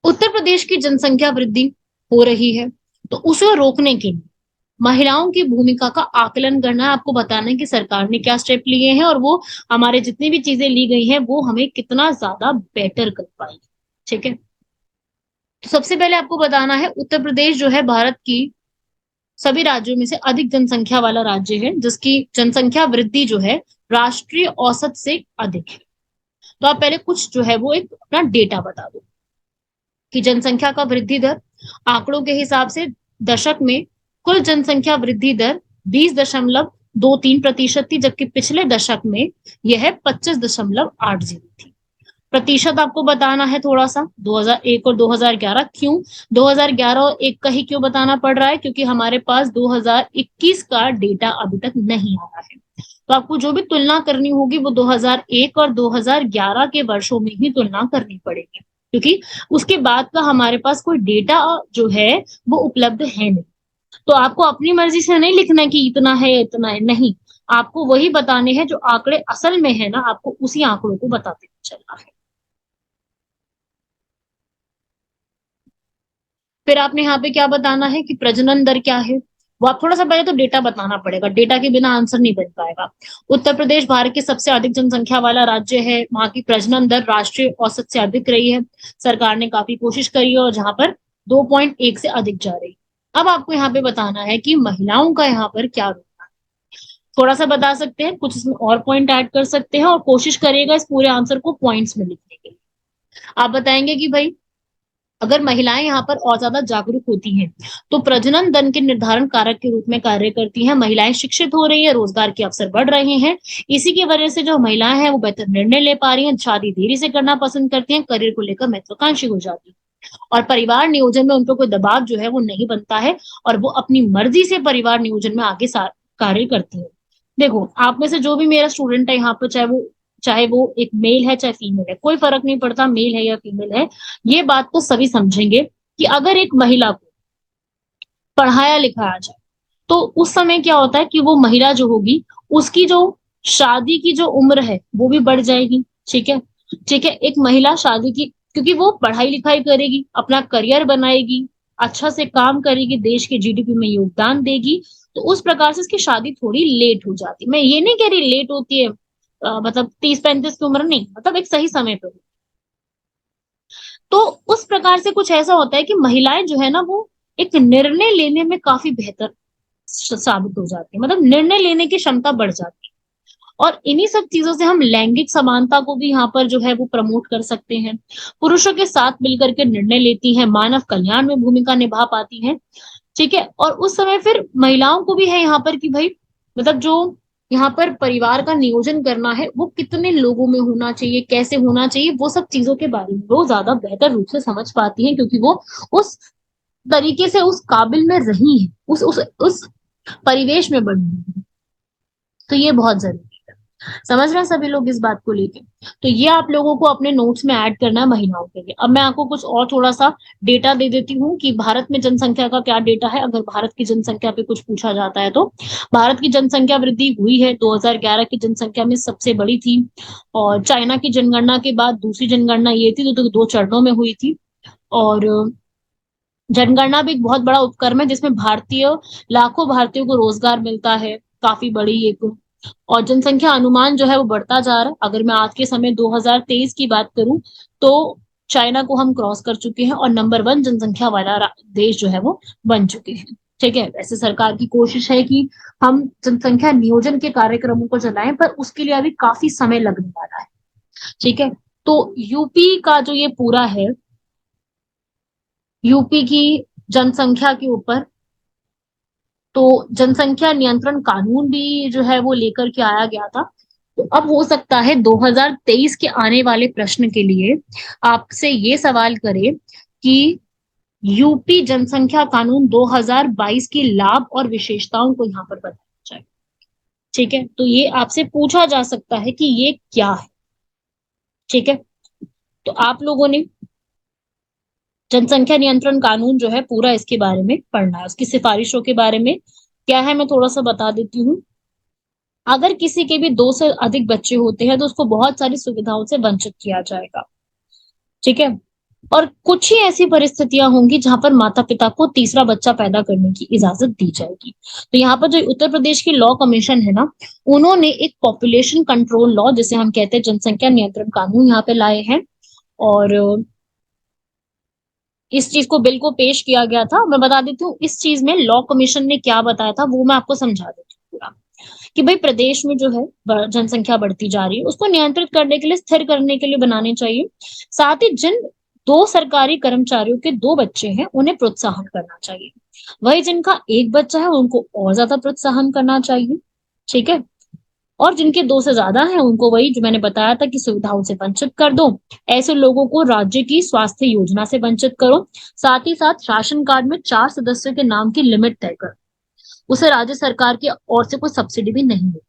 उत्तर प्रदेश की जनसंख्या वृद्धि हो रही है, तो उसे रोकने के लिए महिलाओं की भूमिका का आकलन करना है। आपको बताना है कि सरकार ने क्या स्टेप लिए हैं और वो हमारे जितनी भी चीजें ली गई हैं वो हमें कितना ज्यादा बेटर कर पाएंगे। ठीक है, तो सबसे पहले आपको बताना है उत्तर प्रदेश जो है भारत की सभी राज्यों में से अधिक जनसंख्या वाला राज्य है, जिसकी जनसंख्या वृद्धि जो है राष्ट्रीय औसत से अधिक है। तो आप पहले कुछ जो है वो एक अपना डेटा बता दो कि जनसंख्या का वृद्धि दर आंकड़ों के हिसाब से दशक में कुल जनसंख्या वृद्धि दर 20.23% थी, जबकि पिछले दशक में यह 25.80 थी। प्रतिशत आपको बताना है थोड़ा सा 2001 और 2011। क्यों 2011 और 1 का ही क्यों बताना पड़ रहा है? क्योंकि हमारे पास 2021 का डेटा अभी तक नहीं आया है। तो आपको जो भी तुलना करनी होगी वो 2001 और 2011 के वर्षों में ही तुलना करनी पड़ेगी, क्योंकि उसके बाद का हमारे पास कोई डेटा जो है वो उपलब्ध है नहीं। तो आपको अपनी मर्जी से नहीं लिखना है कि इतना है, नहीं। आपको वही बताने हैं जो आंकड़े असल में है ना, आपको उसी आंकड़ों को बताते चलना है। फिर आपने यहाँ पे क्या बताना है कि प्रजनन दर क्या है। वो आप थोड़ा सा पहले तो डेटा बताना पड़ेगा, डेटा के बिना आंसर नहीं बन पाएगा। उत्तर प्रदेश भारत के सबसे अधिक जनसंख्या वाला राज्य है, वहां की प्रजनन दर राष्ट्रीय औसत से अधिक रही है। सरकार ने काफी कोशिश करी है और जहां पर 2.1 से अधिक जा रही है। अब आपको यहाँ पे बताना है कि महिलाओं का यहाँ पर क्या रोल है। थोड़ा सा बता सकते हैं, कुछ इसमें और पॉइंट ऐड कर सकते हैं और कोशिश करिएगा इस पूरे आंसर को पॉइंट्स में लिखने के लिए। आप बताएंगे कि भाई अगर महिलाएं यहाँ पर और ज्यादा जागरूक होती हैं तो प्रजनन दर के निर्धारण कारक के रूप में कार्य करती हैं। महिलाएं शिक्षित हो रही है, रोजगार के अवसर बढ़ रहे हैं। इसी की वजह से जो महिलाएं हैं वो बेहतर निर्णय ले पा रही हैं, शादी देरी से करना पसंद करती हैं, करियर को लेकर महत्वाकांक्षी हो जाती है और परिवार नियोजन में उन पर कोई दबाव जो है वो नहीं बनता है और वो अपनी मर्जी से परिवार नियोजन में आगे कार्य करती है। देखो, आप में से जो भी मेरा स्टूडेंट है यहाँ पर, चाहे वो एक मेल है चाहे फीमेल है, कोई फर्क नहीं पड़ता मेल है या फीमेल है। ये बात तो सभी समझेंगे कि अगर एक महिला को पढ़ाया लिखाया जाए तो उस समय क्या होता है कि वो महिला जो होगी उसकी जो शादी की जो उम्र है वो भी बढ़ जाएगी। ठीक है, ठीक है, एक महिला शादी की, क्योंकि वो पढ़ाई लिखाई करेगी, अपना करियर बनाएगी, अच्छा से काम करेगी, देश के जीडीपी में योगदान देगी, तो उस प्रकार से उसकी शादी थोड़ी लेट हो जाती है। मैं ये नहीं कह रही लेट होती है, मतलब 30-35 की उम्र नहीं, मतलब एक सही समय पे। तो उस प्रकार से कुछ ऐसा होता है कि महिलाएं जो है ना वो एक निर्णय लेने में काफी बेहतर साबित हो जाती है, मतलब निर्णय लेने की क्षमता बढ़ जाती है। और इन्हीं सब चीजों से हम लैंगिक समानता को भी यहाँ पर जो है वो प्रमोट कर सकते हैं। पुरुषों के साथ मिलकर के निर्णय लेती हैं, मानव कल्याण में भूमिका निभा पाती हैं। ठीक है, और उस समय फिर महिलाओं को भी है यहाँ पर कि भाई, मतलब जो यहाँ पर परिवार का नियोजन करना है वो कितने लोगों में होना चाहिए, कैसे होना चाहिए, वो सब चीजों के बारे में वो ज्यादा बेहतर रूप से समझ पाती हैं, क्योंकि वो उस तरीके से उस काबिल में रही है, उस परिवेश में बढ़ी है। तो ये बहुत जरूरी है। समझ रहे हैं सभी लोग इस बात को लेके? तो ये आप लोगों को अपने नोट्स में ऐड करना है महिलाओं के लिए। अब मैं आपको कुछ और थोड़ा सा डेटा दे देती हूँ कि भारत में जनसंख्या का क्या डेटा है, अगर भारत की जनसंख्या पे कुछ पूछा जाता है तो। भारत की जनसंख्या वृद्धि हुई है, 2011 की जनसंख्या में सबसे बड़ी थी और चाइना की जनगणना के बाद दूसरी जनगणना ये थी, तो 2 चरणों में हुई थी। और जनगणना भी एक बहुत बड़ा उपक्रम है जिसमें लाखों भारतीयों को रोजगार मिलता है, काफी बड़ी एक। और जनसंख्या अनुमान जो है वो बढ़ता जा रहा है। अगर मैं आज के समय 2023 की बात करूं तो चाइना को हम क्रॉस कर चुके हैं और नंबर 1 जनसंख्या वाला देश जो है वो बन चुके हैं। ठीक है, वैसे सरकार की कोशिश है कि हम जनसंख्या नियोजन के कार्यक्रमों को चलाएं, पर उसके लिए अभी काफी समय लगने वाला है। ठीक है, तो यूपी का जो ये पूरा है, यूपी की जनसंख्या के ऊपर तो जनसंख्या नियंत्रण कानून भी जो है वो लेकर के आया गया था। तो अब हो सकता है 2023 के आने वाले प्रश्न के लिए आपसे ये सवाल करे कि यूपी जनसंख्या कानून 2022 की लाभ और विशेषताओं को यहाँ पर बताया जाए। ठीक है, तो ये आपसे पूछा जा सकता है कि ये क्या है। ठीक है, तो आप लोगों ने जनसंख्या नियंत्रण कानून जो है पूरा इसके बारे में पढ़ना है। उसकी सिफारिशों के बारे में क्या है मैं थोड़ा सा बता देती हूँ। अगर किसी के भी 2 से अधिक बच्चे होते हैं तो उसको बहुत सारी सुविधाओं से वंचित किया जाएगा। ठीक है, और कुछ ही ऐसी परिस्थितियां होंगी जहां पर माता पिता को तीसरा बच्चा पैदा करने की इजाजत दी जाएगी। तो यहाँ पर जो उत्तर प्रदेश की लॉ कमीशन है ना, उन्होंने एक पॉपुलेशन कंट्रोल लॉ, जिसे हम कहते हैं जनसंख्या नियंत्रण कानून, यहाँ पे लाए हैं। और इस चीज को बिल को पेश किया गया था। मैं बता देती हूँ इस चीज में लॉ कमीशन ने क्या बताया था, वो मैं आपको समझा देती हूँ पूरा। कि भाई प्रदेश में जो है जनसंख्या बढ़ती जा रही है, उसको नियंत्रित करने के लिए, स्थिर करने के लिए बनाने चाहिए। साथ ही जिन 2 सरकारी कर्मचारियों के 2 बच्चे हैं उन्हें प्रोत्साहन करना चाहिए। वही जिनका 1 बच्चा है उनको और ज्यादा प्रोत्साहन करना चाहिए। ठीक है, और जिनके 2 से ज्यादा हैं उनको वही जो मैंने बताया था कि सुविधाओं से वंचित कर दो। ऐसे लोगों को राज्य की स्वास्थ्य योजना से वंचित करो। साथ ही साथ राशन कार्ड में 4 सदस्यों के नाम की लिमिट तय करो। उसे राज्य सरकार की ओर से कोई सब्सिडी भी नहीं है।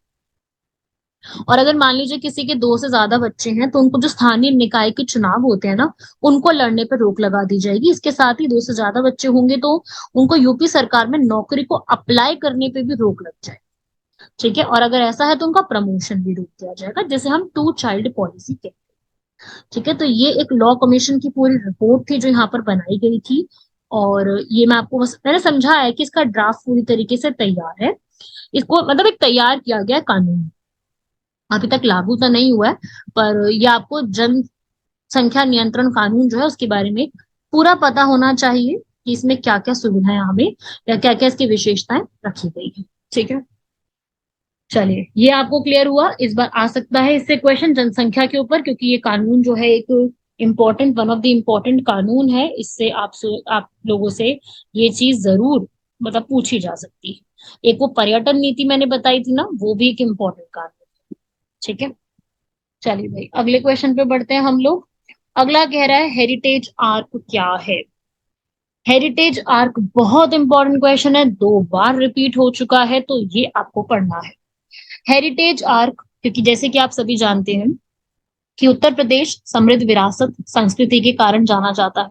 और अगर मान लीजिए किसी के 2 से ज्यादा बच्चे हैं तो उनको जो स्थानीय निकाय के चुनाव होते हैं ना, उनको लड़ने पर रोक लगा दी जाएगी। इसके साथ ही 2 से ज्यादा बच्चे होंगे तो उनको यूपी सरकार में नौकरी को अप्लाई करने पे भी रोक लग जाए। ठीक है, और अगर ऐसा है तो उनका प्रमोशन भी रोक दिया जाएगा, जिसे हम 2 चाइल्ड पॉलिसी कहते हैं। ठीक है, तो ये एक लॉ कमीशन की पूरी रिपोर्ट थी जो यहाँ पर बनाई गई थी। और ये मैं आपको बस मैंने समझा है कि इसका ड्राफ्ट पूरी तरीके से तैयार है। इसको मतलब एक तैयार किया गया कानून, अभी तक लागू तो नहीं हुआ है। पर ये आपको जनसंख्या नियंत्रण कानून जो है उसके बारे में पूरा पता होना चाहिए कि इसमें क्या क्या सुविधाएं हमें या क्या क्या इसकी विशेषताएं रखी गई है। ठीक है, चलिए ये आपको क्लियर हुआ। इस बार आ सकता है इससे क्वेश्चन जनसंख्या के ऊपर, क्योंकि ये कानून जो है एक important, one of the important कानून है। इससे आप लोगों से ये चीज जरूर मतलब पूछी जा सकती है। एक वो पर्यटन नीति मैंने बताई थी ना, वो भी एक इम्पोर्टेंट कानून है। ठीक है, चलिए भाई अगले क्वेश्चन पे बढ़ते हैं हम लोग। अगला कह रहा है हेरिटेज आर्क क्या है। हेरिटेज आर्क बहुत इंपॉर्टेंट क्वेश्चन है, 2 बार रिपीट हो चुका है, तो ये आपको पढ़ना है। हेरिटेज आर्क, क्योंकि जैसे कि आप सभी जानते हैं कि उत्तर प्रदेश समृद्ध विरासत संस्कृति के कारण जाना जाता है।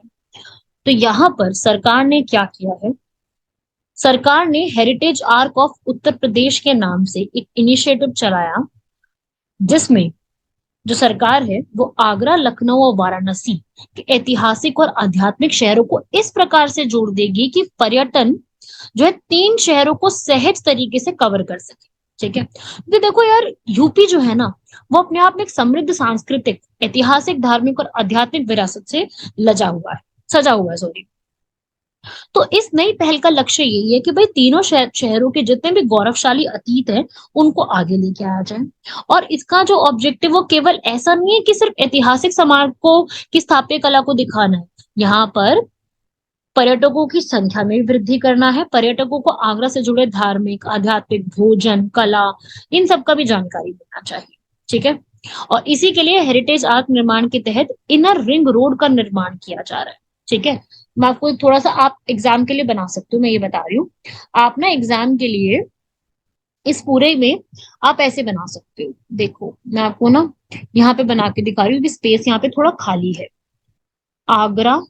तो यहाँ पर सरकार ने क्या किया है, सरकार ने heritage arc of Uttar Pradesh के नाम से एक इनिशिएटिव चलाया, जिसमें जो सरकार है वो आगरा, लखनऊ और वाराणसी के ऐतिहासिक और आध्यात्मिक शहरों को इस प्रकार से जोड़ देगी कि पर्यटन जो है 3 शहरों को सहज तरीके से कवर कर सके। ठीक है, तो देखो यार, यूपी जो है ना वो अपने आप में एक समृद्ध सांस्कृतिक, ऐतिहासिक, धार्मिक और आध्यात्मिक विरासत से लजा हुआ है, सजा हुआ है, सॉरी। तो इस नई पहल का लक्ष्य यही है कि भाई तीनों शहरों के जितने भी गौरवशाली अतीत है उनको आगे लेके आया जाए। और इसका जो ऑब्जेक्टिव वो केवल ऐसा नहीं है कि सिर्फ ऐतिहासिक स्मारकों की स्थापत्य कला को दिखाना है। यहाँ पर पर्यटकों की संख्या में वृद्धि करना है। पर्यटकों को आगरा से जुड़े धार्मिक, आध्यात्मिक, भोजन, कला, इन सब का भी जानकारी देना चाहिए। ठीक है, और इसी के लिए हेरिटेज आर्क निर्माण के तहत इनर रिंग रोड का निर्माण किया जा रहा है। ठीक है, मैं आपको थोड़ा सा, आप एग्जाम के लिए बना सकते हो, मैं ये बता रही हूँ। आप ना एग्जाम के लिए इस पूरे में आप ऐसे बना सकते हो। देखो मैं आपको ना यहाँ पे बना के दिखा रही हूँ कि स्पेस यहाँ पे थोड़ा खाली है। आगरा,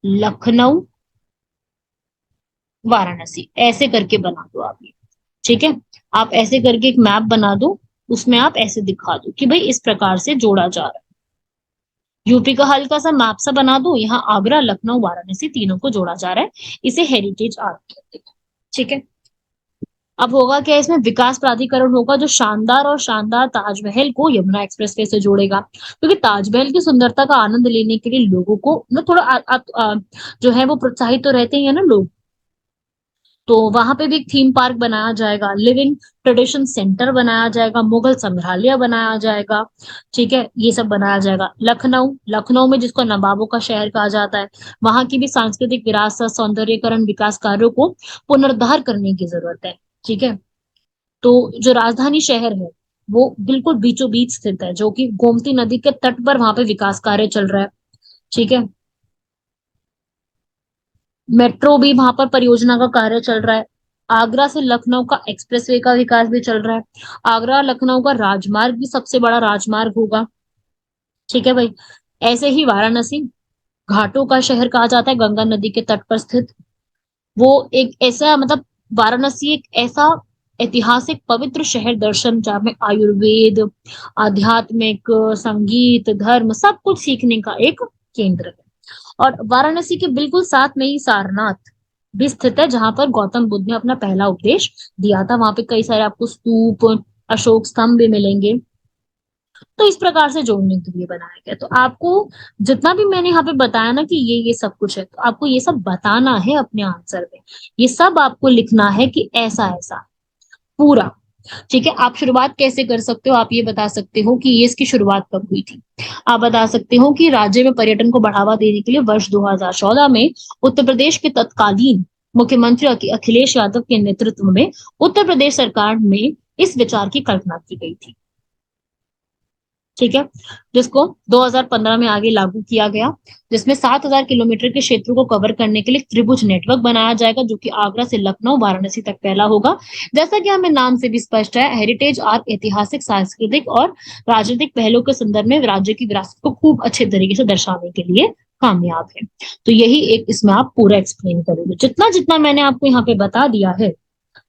लखनऊ, वाराणसी, ऐसे करके बना दो आप ये। ठीक है, आप ऐसे करके एक मैप बना दो, उसमें आप ऐसे दिखा दो कि भाई इस प्रकार से जोड़ा जा रहा है। यूपी का हल्का सा मैप सा बना दो, यहाँ आगरा, लखनऊ, वाराणसी तीनों को जोड़ा जा रहा है। इसे हेरिटेज आर्क कहते हैं। ठीक है, अब होगा क्या, इसमें विकास प्राधिकरण होगा जो शानदार और शानदार ताजमहल को यमुना एक्सप्रेसवे से जोड़ेगा। क्योंकि ताजमहल की सुंदरता का आनंद लेने के लिए लोगों को ना थोड़ा जो है वो प्रोत्साहित तो रहते ही है ना लोग। तो वहां पे भी एक थीम पार्क बनाया जाएगा, लिविंग ट्रेडिशन सेंटर बनाया जाएगा, मुगल संग्रहालय बनाया जाएगा। ठीक है, ये सब बनाया जाएगा। लखनऊ, लखनऊ में जिसको नवाबों का शहर कहा जाता है, वहां की भी सांस्कृतिक विरासत, सौंदर्यीकरण, विकास कार्यों को पुनरुद्धार करने की जरूरत है। ठीक है, तो जो राजधानी शहर है वो बिल्कुल बीचों बीच स्थित है, जो कि गोमती नदी के तट पर वहां पे विकास कार्य चल रहा है। ठीक है, मेट्रो भी वहां पर परियोजना का कार्य चल रहा है। आगरा से लखनऊ का एक्सप्रेसवे का विकास भी चल रहा है। आगरा लखनऊ का राजमार्ग भी सबसे बड़ा राजमार्ग होगा। ठीक है भाई। ऐसे ही वाराणसी, घाटों का शहर कहा जाता है, गंगा नदी के तट पर स्थित। वो एक ऐसा मतलब वाराणसी एक ऐसा ऐतिहासिक पवित्र शहर दर्शन, जहाँ में आयुर्वेद, आध्यात्मिक, संगीत, धर्म सब कुछ सीखने का एक केंद्र है। और वाराणसी के बिल्कुल साथ में ही सारनाथ भी स्थित है, जहां पर गौतम बुद्ध ने अपना पहला उपदेश दिया था। वहां पे कई सारे आपको स्तूप, अशोक स्तंभ भी मिलेंगे। तो इस प्रकार से जोड़ने के लिए बनाया गया। तो आपको जितना भी मैंने यहाँ पे बताया ना कि ये सब कुछ है, तो आपको ये सब बताना है अपने आंसर में। ये सब आपको लिखना है कि ऐसा ऐसा पूरा। ठीक है, आप शुरुआत कैसे कर सकते हो? आप ये बता सकते हो कि ये इसकी शुरुआत कब हुई थी। आप बता सकते हो कि राज्य में पर्यटन को बढ़ावा देने के लिए वर्ष 2014 में उत्तर प्रदेश के तत्कालीन मुख्यमंत्री अखिलेश यादव के नेतृत्व में उत्तर प्रदेश सरकार में इस विचार की कल्पना की गई थी। ठीक है, जिसको 2015 में आगे लागू किया गया, जिसमें 7,000 किलोमीटर के क्षेत्र को कवर करने के लिए त्रिभुज नेटवर्क बनाया जाएगा, जो कि आगरा से लखनऊ, वाराणसी तक फैला होगा। जैसा कि हमें नाम से भी स्पष्ट है, हेरिटेज आर्क ऐतिहासिक, सांस्कृतिक और राजनीतिक पहलों के संदर्भ में राज्य की विरासत को खूब अच्छे तरीके से दर्शाने के लिए कामयाब है। तो यही एक इसमें आप पूरा एक्सप्लेन करोगे। जितना जितना मैंने आपको यहाँ पे बता दिया है,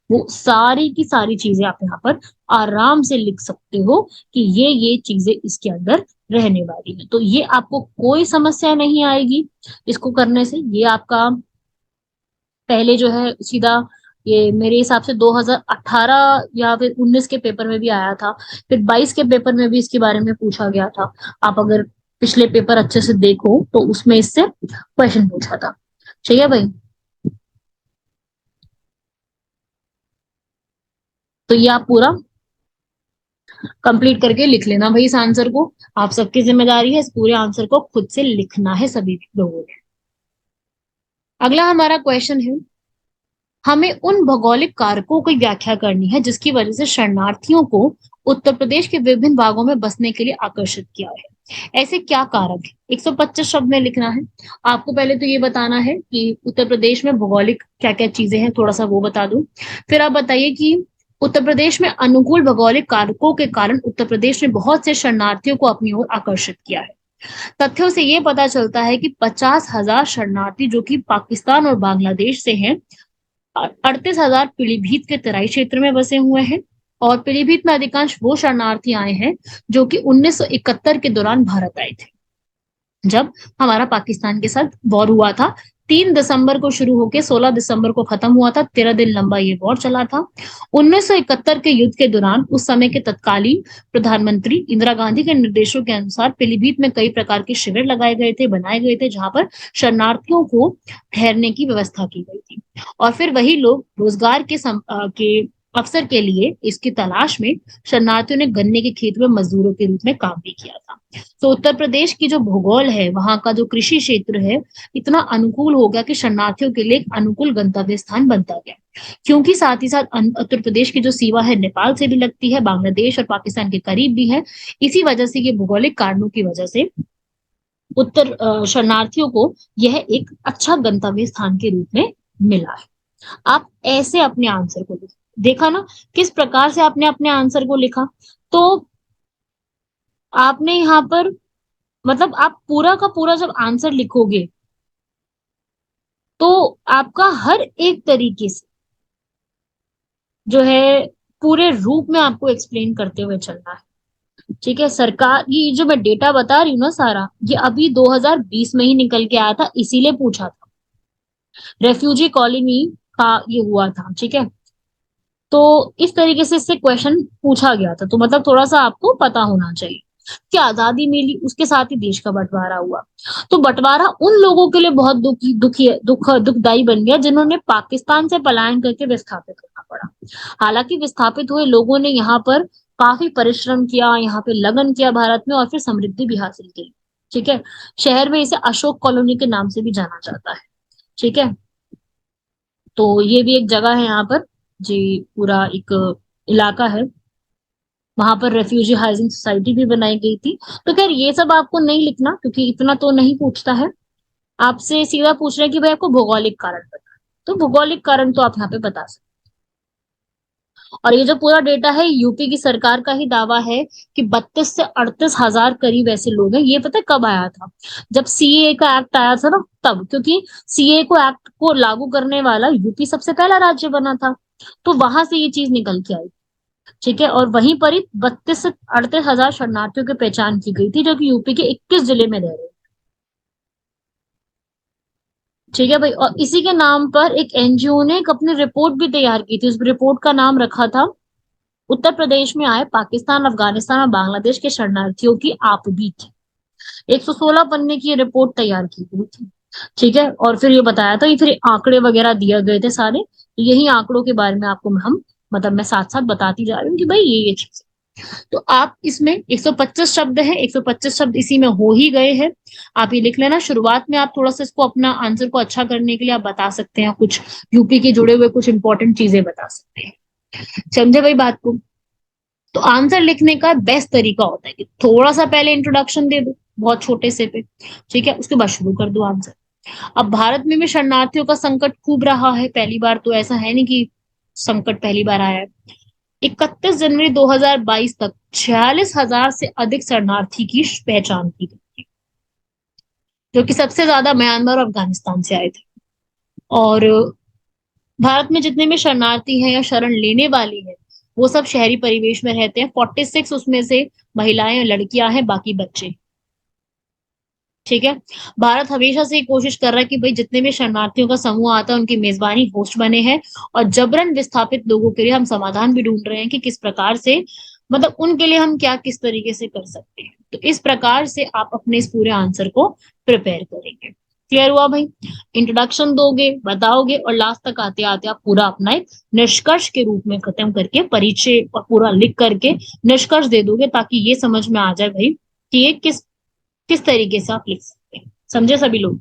वो सारी की सारी चीजें आप यहाँ पर आराम से लिख सकते हो कि ये चीजें इसके अंदर रहने वाली है। तो ये आपको कोई समस्या नहीं आएगी इसको करने से। ये आपका पहले जो है सीधा, ये मेरे हिसाब से 2018 या फिर 19 के पेपर में भी आया था, फिर 22 के पेपर में भी इसके बारे में पूछा गया था। आप अगर पिछले पेपर अच्छे से देखो तो उसमें इससे क्वेश्चन पूछा था। ठीक है भाई, तो ये आप पूरा कंप्लीट करके लिख लेना भाई इस आंसर को। आप सबकी जिम्मेदारी है इस पूरे आंसर को खुद से लिखना है सभी लोगों ने। अगला हमारा क्वेश्चन है, हमें उन भौगोलिक कारकों की व्याख्या करनी है जिसकी वजह से शरणार्थियों को उत्तर प्रदेश के विभिन्न भागों में बसने के लिए आकर्षित किया है। ऐसे क्या कारक है? 125 शब्द में लिखना है। आपको पहले तो ये बताना है कि उत्तर प्रदेश में भौगोलिक क्या क्या चीजें हैं, थोड़ा सा वो बता दूं। फिर आप बताइए कि उत्तर प्रदेश में अनुकूल भौगोलिक कारकों के कारण उत्तर प्रदेश ने बहुत से शरणार्थियों को अपनी ओर आकर्षित किया है। तथ्यों से ये पता चलता है कि 50,000 शरणार्थी जो कि पाकिस्तान और बांग्लादेश से हैं, 38,000 पीलीभीत के तराई क्षेत्र में बसे हुए हैं। और पीलीभीत में अधिकांश वो शरणार्थी आए हैं जो कि 1971 के दौरान भारत आए थे, जब हमारा पाकिस्तान के साथ वॉर हुआ था। 3 दिसंबर को शुरू होकर 16 दिसंबर को खत्म हुआ था। 13 दिन लंबा ये वॉर चला था। 1971 के युद्ध के दौरान उस समय के तत्कालीन प्रधानमंत्री इंदिरा गांधी के निर्देशों के अनुसार पीलीभीत में कई प्रकार के शिविर लगाए गए थे, बनाए गए थे, जहां पर शरणार्थियों को ठहरने की व्यवस्था की गई थी। और फिर वही लोग रोजगार के अवसर के लिए इसकी तलाश में शरणार्थियों ने गन्ने के खेत में मजदूरों के रूप में काम भी किया था। तो उत्तर प्रदेश की जो भूगोल है, वहां का जो कृषि क्षेत्र है, इतना अनुकूल हो गया कि शरणार्थियों के लिए एक अनुकूल गंतव्य स्थान बनता गया। क्योंकि साथ ही साथ उत्तर प्रदेश की जो सीमा है नेपाल से भी लगती है, बांग्लादेश और पाकिस्तान के करीब भी है। इसी वजह से ये भौगोलिक कारणों की वजह से शरणार्थियों को यह एक अच्छा गंतव्य स्थान के रूप में मिला है। आप ऐसे अपने आंसर को लिखो। देखा ना किस प्रकार से आपने अपने आंसर को लिखा। तो आपने यहाँ पर मतलब आप पूरा का पूरा जब आंसर लिखोगे तो आपका हर एक तरीके से जो है पूरे रूप में आपको एक्सप्लेन करते हुए चलना है। ठीक है, सरकार ये जो मैं डेटा बता रही हूँ ना सारा, ये अभी 2020 में ही निकल के आया था, इसीलिए पूछा था। रेफ्यूजी कॉलोनी का ये हुआ था। ठीक है, तो इस तरीके से इससे क्वेश्चन पूछा गया था, तो मतलब थोड़ा सा आपको पता होना चाहिए। कि आजादी मिली, उसके साथ ही देश का बंटवारा हुआ। तो बंटवारा उन लोगों के लिए बहुत दुखदाई बन गया जिन्होंने पाकिस्तान से पलायन करके विस्थापित होना पड़ा। हालांकि विस्थापित हुए लोगों ने यहाँ पर काफी परिश्रम किया, यहाँ पे लगन किया भारत में, और फिर समृद्धि भी हासिल की। ठीक है, शहर में इसे अशोक कॉलोनी के नाम से भी जाना जाता है। ठीक है, तो ये भी एक जगह है यहाँ पर जी, पूरा एक इलाका है। वहां पर रेफ्यूजी हाउसिंग सोसाइटी भी बनाई गई थी। तो खैर ये सब आपको नहीं लिखना, क्योंकि इतना तो नहीं पूछता है। आपसे सीधा पूछ रहे हैं कि भाई आपको भौगोलिक कारण बता, तो भौगोलिक कारण तो आप यहाँ पे बता सकते हैं। और ये जो पूरा डेटा है, यूपी की सरकार का ही दावा है कि 32 से 38 हजार करीब ऐसे लोग हैं। ये पता है कब आया था? जब सीए का एक्ट आया था ना, तब। क्योंकि सीए को एक्ट को लागू करने वाला यूपी सबसे पहला राज्य बना था, तो वहां से ये चीज निकल के आई। ठीक है, और वहीं पर ही 32 से 38 हजार शरणार्थियों की पहचान की गई थी, जो कि यूपी के 21 जिले में रह रहे हैं। ठीक है भाई, और इसी के नाम पर एक एनजीओ ने एक अपनी रिपोर्ट भी तैयार की थी। उस रिपोर्ट का नाम रखा था उत्तर प्रदेश में आए पाकिस्तान, अफगानिस्तान और बांग्लादेश के शरणार्थियों की आपबीत। 116 पन्ने की ये रिपोर्ट तैयार की गई थी। ठीक है, और फिर ये बताया था, ये फिर आंकड़े वगैरह दिए गए थे सारे। यही आंकड़ों के बारे में आपको हम मतलब मैं साथ साथ बताती जा रही हूँ कि भाई ये चीज। तो आप इसमें 125 शब्द है, 125 शब्द इसी में हो ही गए हैं। आप ये लिख लेना। शुरुआत में आप थोड़ा सा इसको अपना आंसर को अच्छा करने के लिए आप बता सकते हैं, कुछ यूपी के जुड़े हुए कुछ इंपॉर्टेंट चीजें बता सकते हैं। समझे भाई बात को? तो आंसर लिखने का बेस्ट तरीका होता है कि थोड़ा सा पहले इंट्रोडक्शन दे दो, बहुत छोटे से पे। ठीक है, उसके बाद शुरू कर दो आंसर। अब भारत में भी शरणार्थियों का संकट खूब रहा है, पहली बार तो ऐसा है नहीं कि संकट पहली बार आया है। 31 जनवरी 2022 तक 46 हजार से अधिक शरणार्थी की पहचान की गई थी, जो कि सबसे ज्यादा म्यांमार और अफगानिस्तान से आए थे। और भारत में जितने भी शरणार्थी हैं या शरण लेने वाली है, वो सब शहरी परिवेश में रहते हैं। 46 उसमें से महिलाएं और लड़कियां हैं, बाकी बच्चे। ठीक है, भारत हमेशा से ये कोशिश कर रहा है कि भाई जितने भी शरणार्थियों का समूह आता है उनकी मेजबानी होस्ट बने हैं, और जबरन विस्थापित लोगों के लिए हम समाधान भी ढूंढ रहे हैं कि किस प्रकार से, मतलब उनके लिए हम क्या किस तरीके से कर सकते हैं। तो इस प्रकार से आप अपने इस पूरे आंसर को प्रिपेयर करेंगे। क्लियर हुआ भाई? इंट्रोडक्शन दोगे, बताओगे, और लास्ट तक आते आते आप पूरा अपना एक निष्कर्ष के रूप में खत्म करके, परिचय और पूरा लिख करके निष्कर्ष दे दोगे, ताकि ये समझ में आ जाए भाई कि ये किस किस तरीके से आप लिख सकते हैं। समझे सभी लोग?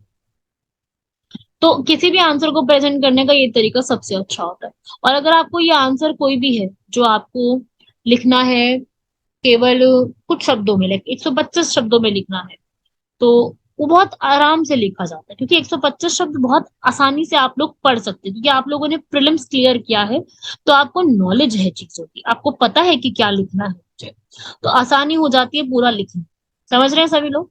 तो किसी भी आंसर को प्रेजेंट करने का ये तरीका सबसे अच्छा होता है। और अगर आपको ये आंसर कोई भी है जो आपको लिखना है केवल कुछ शब्दों में, लाइक 125 शब्दों में लिखना है, तो वो बहुत आराम से लिखा जाता है, क्योंकि 125 शब्द बहुत आसानी से आप लोग पढ़ सकते हैं, क्योंकि आप लोगों ने प्रीलिम्स क्लियर किया है। तो आपको नॉलेज है चीजों की, आपको पता है कि क्या लिखना है मुझे, तो आसानी हो जाती है पूरा लिखना। समझ रहे हैं सभी लोग?